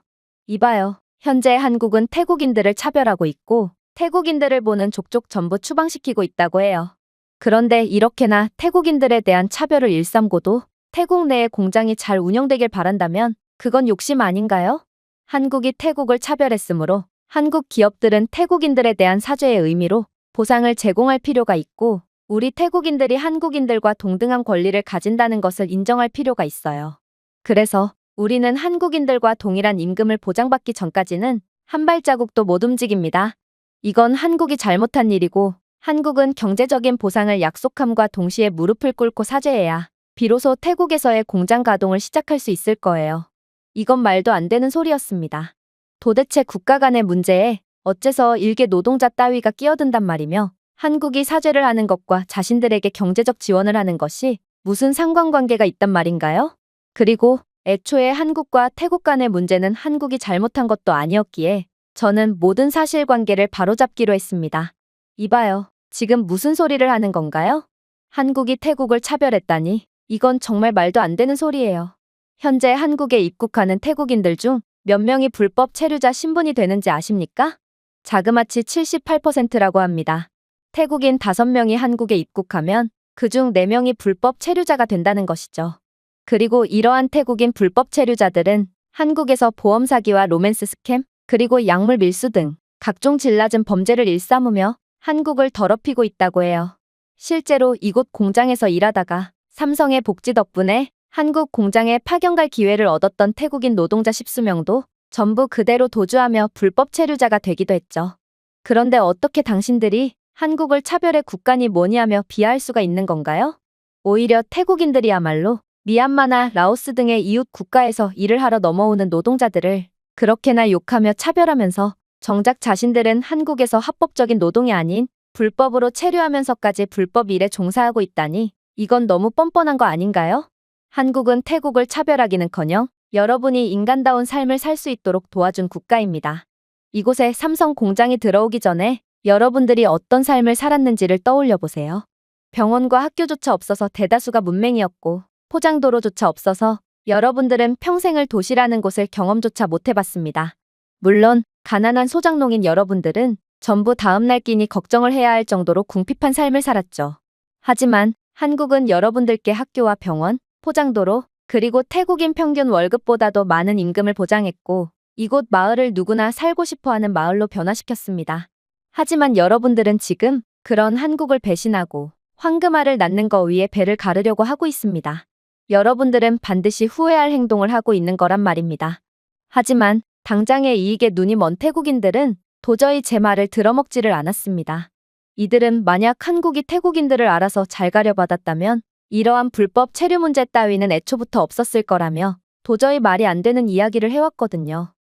이봐요. 현재 한국은 태국인들을 차별하고 있고 태국인들을 보는 족족 전부 추방시키고 있다고 해요. 그런데 이렇게나 태국인들에 대한 차별을 일삼고도 태국 내의 공장이 잘 운영되길 바란다면 그건 욕심 아닌가요? 한국이 태국을 차별했으므로 한국 기업들은 태국인들에 대한 사죄의 의미로 보상을 제공할 필요가 있고 우리 태국인들이 한국인들과 동등한 권리를 가진다는 것을 인정할 필요가 있어요. 그래서 우리는 한국인들과 동일한 임금을 보장받기 전까지는 한 발자국도 못 움직입니다. 이건 한국이 잘못한 일이고 한국은 경제적인 보상을 약속함과 동시에 무릎을 꿇고 사죄해야 비로소 태국에서의 공장 가동을 시작할 수 있을 거예요. 이건 말도 안 되는 소리였습니다. 도대체 국가 간의 문제에 어째서 일개 노동자 따위가 끼어든단 말이며 한국이 사죄를 하는 것과 자신들에게 경제적 지원을 하는 것이 무슨 상관관계가 있단 말인가요? 그리고 애초에 한국과 태국 간의 문제는 한국이 잘못한 것도 아니었기에 저는 모든 사실관계를 바로잡기로 했습니다. 이봐요. 지금 무슨 소리를 하는 건가요? 한국이 태국을 차별했다니 이건 정말 말도 안 되는 소리예요. 현재 한국에 입국하는 태국인들 중 몇 명이 불법 체류자 신분이 되는지 아십니까? 자그마치 78%라고 합니다. 태국인 5명이 한국에 입국하면 그중 4명이 불법 체류자가 된다는 것이죠. 그리고 이러한 태국인 불법 체류자들은 한국에서 보험 사기와 로맨스 스캠, 그리고 약물 밀수 등 각종 질 낮은 범죄를 일삼으며 한국을 더럽히고 있다고 해요. 실제로 이곳 공장에서 일하다가 삼성의 복지 덕분에 한국 공장에 파견 갈 기회를 얻었던 태국인 노동자 10수명도 전부 그대로 도주하며 불법 체류자가 되기도 했죠. 그런데 어떻게 당신들이 한국을 차별의 국가니 뭐니 하며 비하할 수가 있는 건가요? 오히려 태국인들이야말로 미얀마나 라오스 등의 이웃 국가에서 일을 하러 넘어오는 노동자들을 그렇게나 욕하며 차별하면서 정작 자신들은 한국에서 합법적인 노동이 아닌 불법으로 체류하면서까지 불법 일에 종사하고 있다니 이건 너무 뻔뻔한 거 아닌가요? 한국은 태국을 차별하기는커녕 여러분이 인간다운 삶을 살 수 있도록 도와준 국가입니다. 이곳에 삼성 공장이 들어오기 전에 여러분들이 어떤 삶을 살았는지를 떠올려 보세요. 병원과 학교조차 없어서 대다수가 문맹이었고 포장도로조차 없어서 여러분들은 평생을 도시라는 곳을 경험조차 못 해봤습니다. 물론 가난한 소작농인 여러분들은 전부 다음날 끼니 걱정을 해야 할 정도로 궁핍한 삶을 살았죠. 하지만 한국은 여러분들께 학교와 병원, 포장도로, 그리고 태국인 평균 월급보다도 많은 임금을 보장했고 이곳 마을을 누구나 살고 싶어하는 마을로 변화시켰습니다. 하지만 여러분들은 지금 그런 한국을 배신하고 황금알을 낳는 거 위에 배를 가르려고 하고 있습니다. 여러분들은 반드시 후회할 행동을 하고 있는 거란 말입니다. 하지만 당장의 이익에 눈이 먼 태국인들은 도저히 제 말을 들어먹지를 않았습니다. 이들은 만약 한국이 태국인들을 알아서 잘 가려받았다면 이러한 불법 체류 문제 따위는 애초부터 없었을 거라며 도저히 말이 안 되는 이야기를 해왔거든요.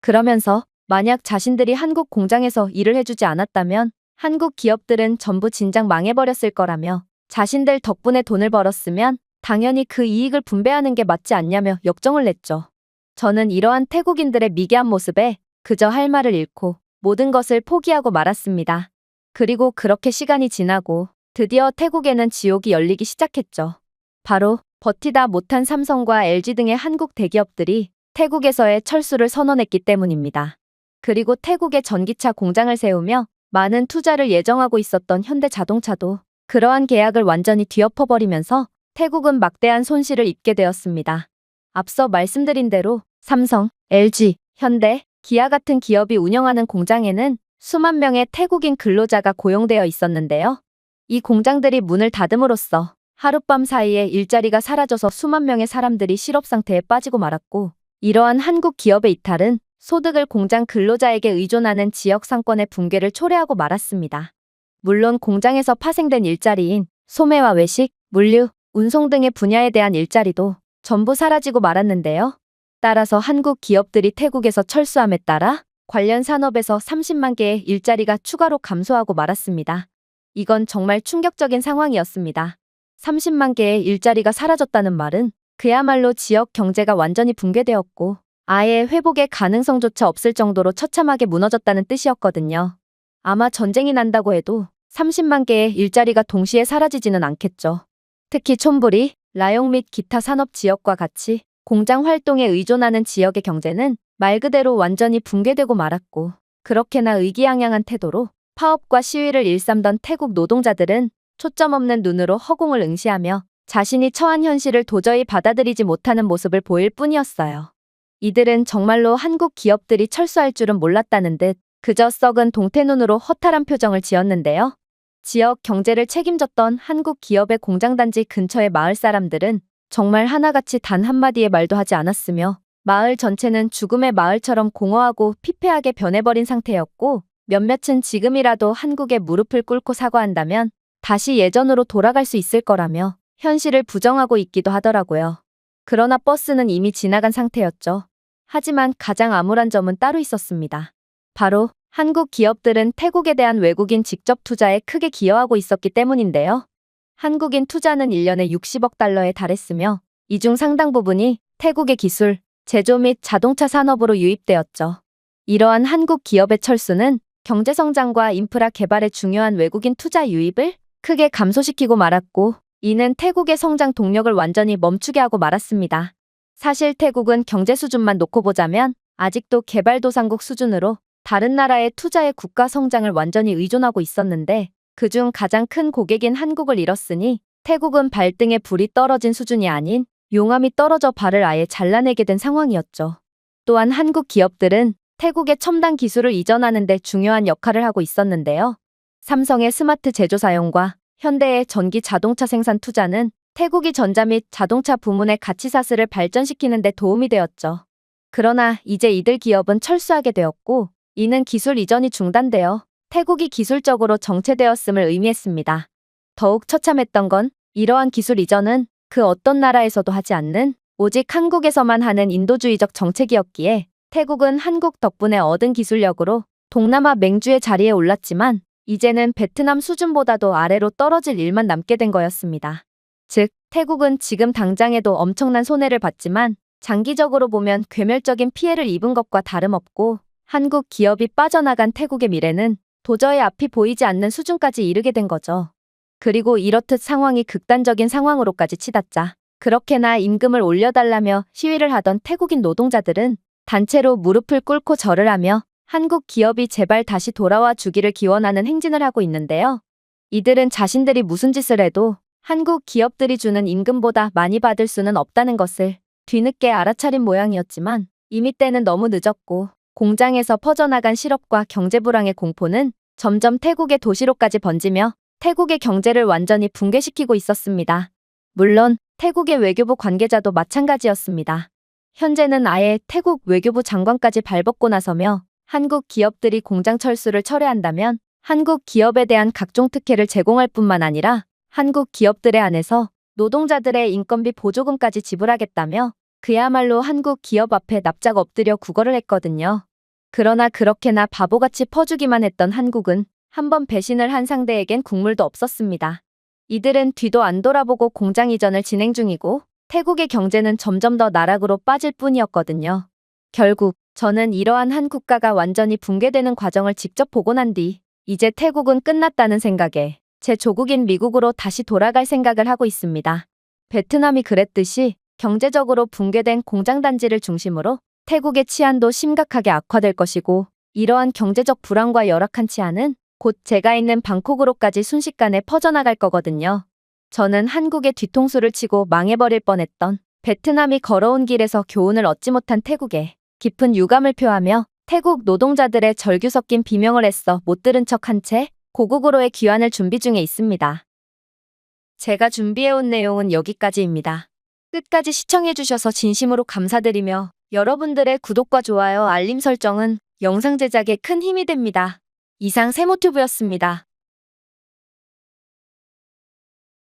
그러면서 만약 자신들이 한국 공장에서 일을 해주지 않았다면 한국 기업들은 전부 진작 망해버렸을 거라며 자신들 덕분에 돈을 벌었으면 당연히 그 이익을 분배하는 게 맞지 않냐며 역정을 냈죠. 저는 이러한 태국인들의 미개한 모습에 그저 할 말을 잃고 모든 것을 포기하고 말았습니다. 그리고 그렇게 시간이 지나고 드디어 태국에는 지옥이 열리기 시작했죠. 바로 버티다 못한 삼성과 LG 등의 한국 대기업들이 태국에서의 철수를 선언했기 때문입니다. 그리고 태국에 전기차 공장을 세우며 많은 투자를 예정하고 있었던 현대자동차도 그러한 계약을 완전히 뒤엎어버리면서 태국은 막대한 손실을 입게 되었습니다. 앞서 말씀드린 대로 삼성, LG, 현대, 기아 같은 기업이 운영하는 공장에는 수만 명의 태국인 근로자가 고용되어 있었는데요. 이 공장들이 문을 닫음으로써 하룻밤 사이에 일자리가 사라져서 수만 명의 사람들이 실업 상태에 빠지고 말았고 이러한 한국 기업의 이탈은 소득을 공장 근로자에게 의존하는 지역 상권의 붕괴를 초래하고 말았습니다. 물론 공장에서 파생된 일자리인 소매와 외식, 물류, 운송 등의 분야에 대한 일자리도 전부 사라지고 말았는데요. 따라서 한국 기업들이 태국에서 철수함에 따라 관련 산업에서 30만 개의 일자리가 추가로 감소하고 말았습니다. 이건 정말 충격적인 상황이었습니다. 30만 개의 일자리가 사라졌다는 말은 그야말로 지역 경제가 완전히 붕괴되었고 아예 회복의 가능성조차 없을 정도로 처참하게 무너졌다는 뜻이었거든요. 아마 전쟁이 난다고 해도 30만 개의 일자리가 동시에 사라지지는 않겠죠. 특히 촌부리, 라용 및 기타 산업 지역과 같이 공장 활동에 의존하는 지역의 경제는 말 그대로 완전히 붕괴되고 말았고 그렇게나 의기양양한 태도로 파업과 시위를 일삼던 태국 노동자들은 초점 없는 눈으로 허공을 응시하며 자신이 처한 현실을 도저히 받아들이지 못하는 모습을 보일 뿐이었어요. 이들은 정말로 한국 기업들이 철수할 줄은 몰랐다는 듯 그저 썩은 동태눈으로 허탈한 표정을 지었는데요. 지역 경제를 책임졌던 한국 기업의 공장단지 근처의 마을 사람들은 정말 하나같이 단 한마디의 말도 하지 않았으며 마을 전체는 죽음의 마을처럼 공허하고 피폐하게 변해버린 상태였고 몇몇은 지금이라도 한국에 무릎을 꿇고 사과한다면 다시 예전으로 돌아갈 수 있을 거라며 현실을 부정하고 있기도 하더라고요. 그러나 버스는 이미 지나간 상태였죠. 하지만 가장 암울한 점은 따로 있었습니다. 바로 한국 기업들은 태국에 대한 외국인 직접 투자에 크게 기여하고 있었기 때문인데요. 한국인 투자는 1년에 60억 달러에 달했으며 이 중 상당 부분이 태국의 기술, 제조 및 자동차 산업으로 유입되었죠. 이러한 한국 기업의 철수는 경제 성장과 인프라 개발에 중요한 외국인 투자 유입을 크게 감소시키고 말았고, 이는 태국의 성장 동력을 완전히 멈추게 하고 말았습니다. 사실 태국은 경제 수준만 놓고 보자면 아직도 개발도상국 수준으로 다른 나라의 투자에 국가 성장을 완전히 의존하고 있었는데, 그중 가장 큰 고객인 한국을 잃었으니 태국은 발등에 불이 떨어진 수준이 아닌 용암이 떨어져 발을 아예 잘라내게 된 상황이었죠. 또한 한국 기업들은 태국의 첨단 기술을 이전하는 데 중요한 역할을 하고 있었는데요. 삼성의 스마트 제조 사용과 현대의 전기 자동차 생산 투자는 태국이 전자 및 자동차 부문의 가치사슬을 발전시키는 데 도움이 되었죠. 그러나 이제 이들 기업은 철수하게 되었고, 이는 기술 이전이 중단되어 태국이 기술적으로 정체되었음을 의미했습니다. 더욱 처참했던 건 이러한 기술 이전은 그 어떤 나라에서도 하지 않는 오직 한국에서만 하는 인도주의적 정책이었기에 태국은 한국 덕분에 얻은 기술력으로 동남아 맹주의 자리에 올랐지만 이제는 베트남 수준보다도 아래로 떨어질 일만 남게 된 거였습니다. 즉, 태국은 지금 당장에도 엄청난 손해를 봤지만 장기적으로 보면 괴멸적인 피해를 입은 것과 다름없고, 한국 기업이 빠져나간 태국의 미래는 도저히 앞이 보이지 않는 수준까지 이르게 된 거죠. 그리고 이렇듯 상황이 극단적인 상황으로까지 치닫자 그렇게나 임금을 올려달라며 시위를 하던 태국인 노동자들은 단체로 무릎을 꿇고 절을 하며 한국 기업이 제발 다시 돌아와 주기를 기원하는 행진을 하고 있는데요. 이들은 자신들이 무슨 짓을 해도 한국 기업들이 주는 임금보다 많이 받을 수는 없다는 것을 뒤늦게 알아차린 모양이었지만 이미 때는 너무 늦었고, 공장에서 퍼져나간 실업과 경제 불황의 공포는 점점 태국의 도시로까지 번지며 태국의 경제를 완전히 붕괴시키고 있었습니다. 물론 태국의 외교부 관계자도 마찬가지였습니다. 현재는 아예 태국 외교부 장관까지 발벗고 나서며 한국 기업들이 공장 철수를 철회한다면 한국 기업에 대한 각종 특혜를 제공할 뿐만 아니라 한국 기업들에 한해서 노동자들의 인건비 보조금까지 지불하겠다며 그야말로 한국 기업 앞에 납작 엎드려 구걸을 했거든요. 그러나 그렇게나 바보같이 퍼주기만 했던 한국은 한번 배신을 한 상대에겐 국물도 없었습니다. 이들은 뒤도 안 돌아보고 공장 이전을 진행 중이고 태국의 경제는 점점 더 나락으로 빠질 뿐이었거든요. 결국 저는 이러한 한 국가가 완전히 붕괴되는 과정을 직접 보고 난 뒤 이제 태국은 끝났다는 생각에 제 조국인 미국으로 다시 돌아갈 생각을 하고 있습니다. 베트남이 그랬듯이 경제적으로 붕괴된 공장단지를 중심으로 태국의 치안도 심각하게 악화될 것이고, 이러한 경제적 불안과 열악한 치안은 곧 제가 있는 방콕으로까지 순식간에 퍼져나갈 거거든요. 저는 한국의 뒤통수를 치고 망해버릴 뻔했던 베트남이 걸어온 길에서 교훈을 얻지 못한 태국에 깊은 유감을 표하며 태국 노동자들의 절규 섞인 비명을 애써 못 들은 척 한 채 고국으로의 귀환을 준비 중에 있습니다. 제가 준비해온 내용은 여기까지입니다. 끝까지 시청해주셔서 진심으로 감사드리며 여러분들의 구독과 좋아요, 알림 설정은 영상 제작에 큰 힘이 됩니다. 이상 세모튜브였습니다.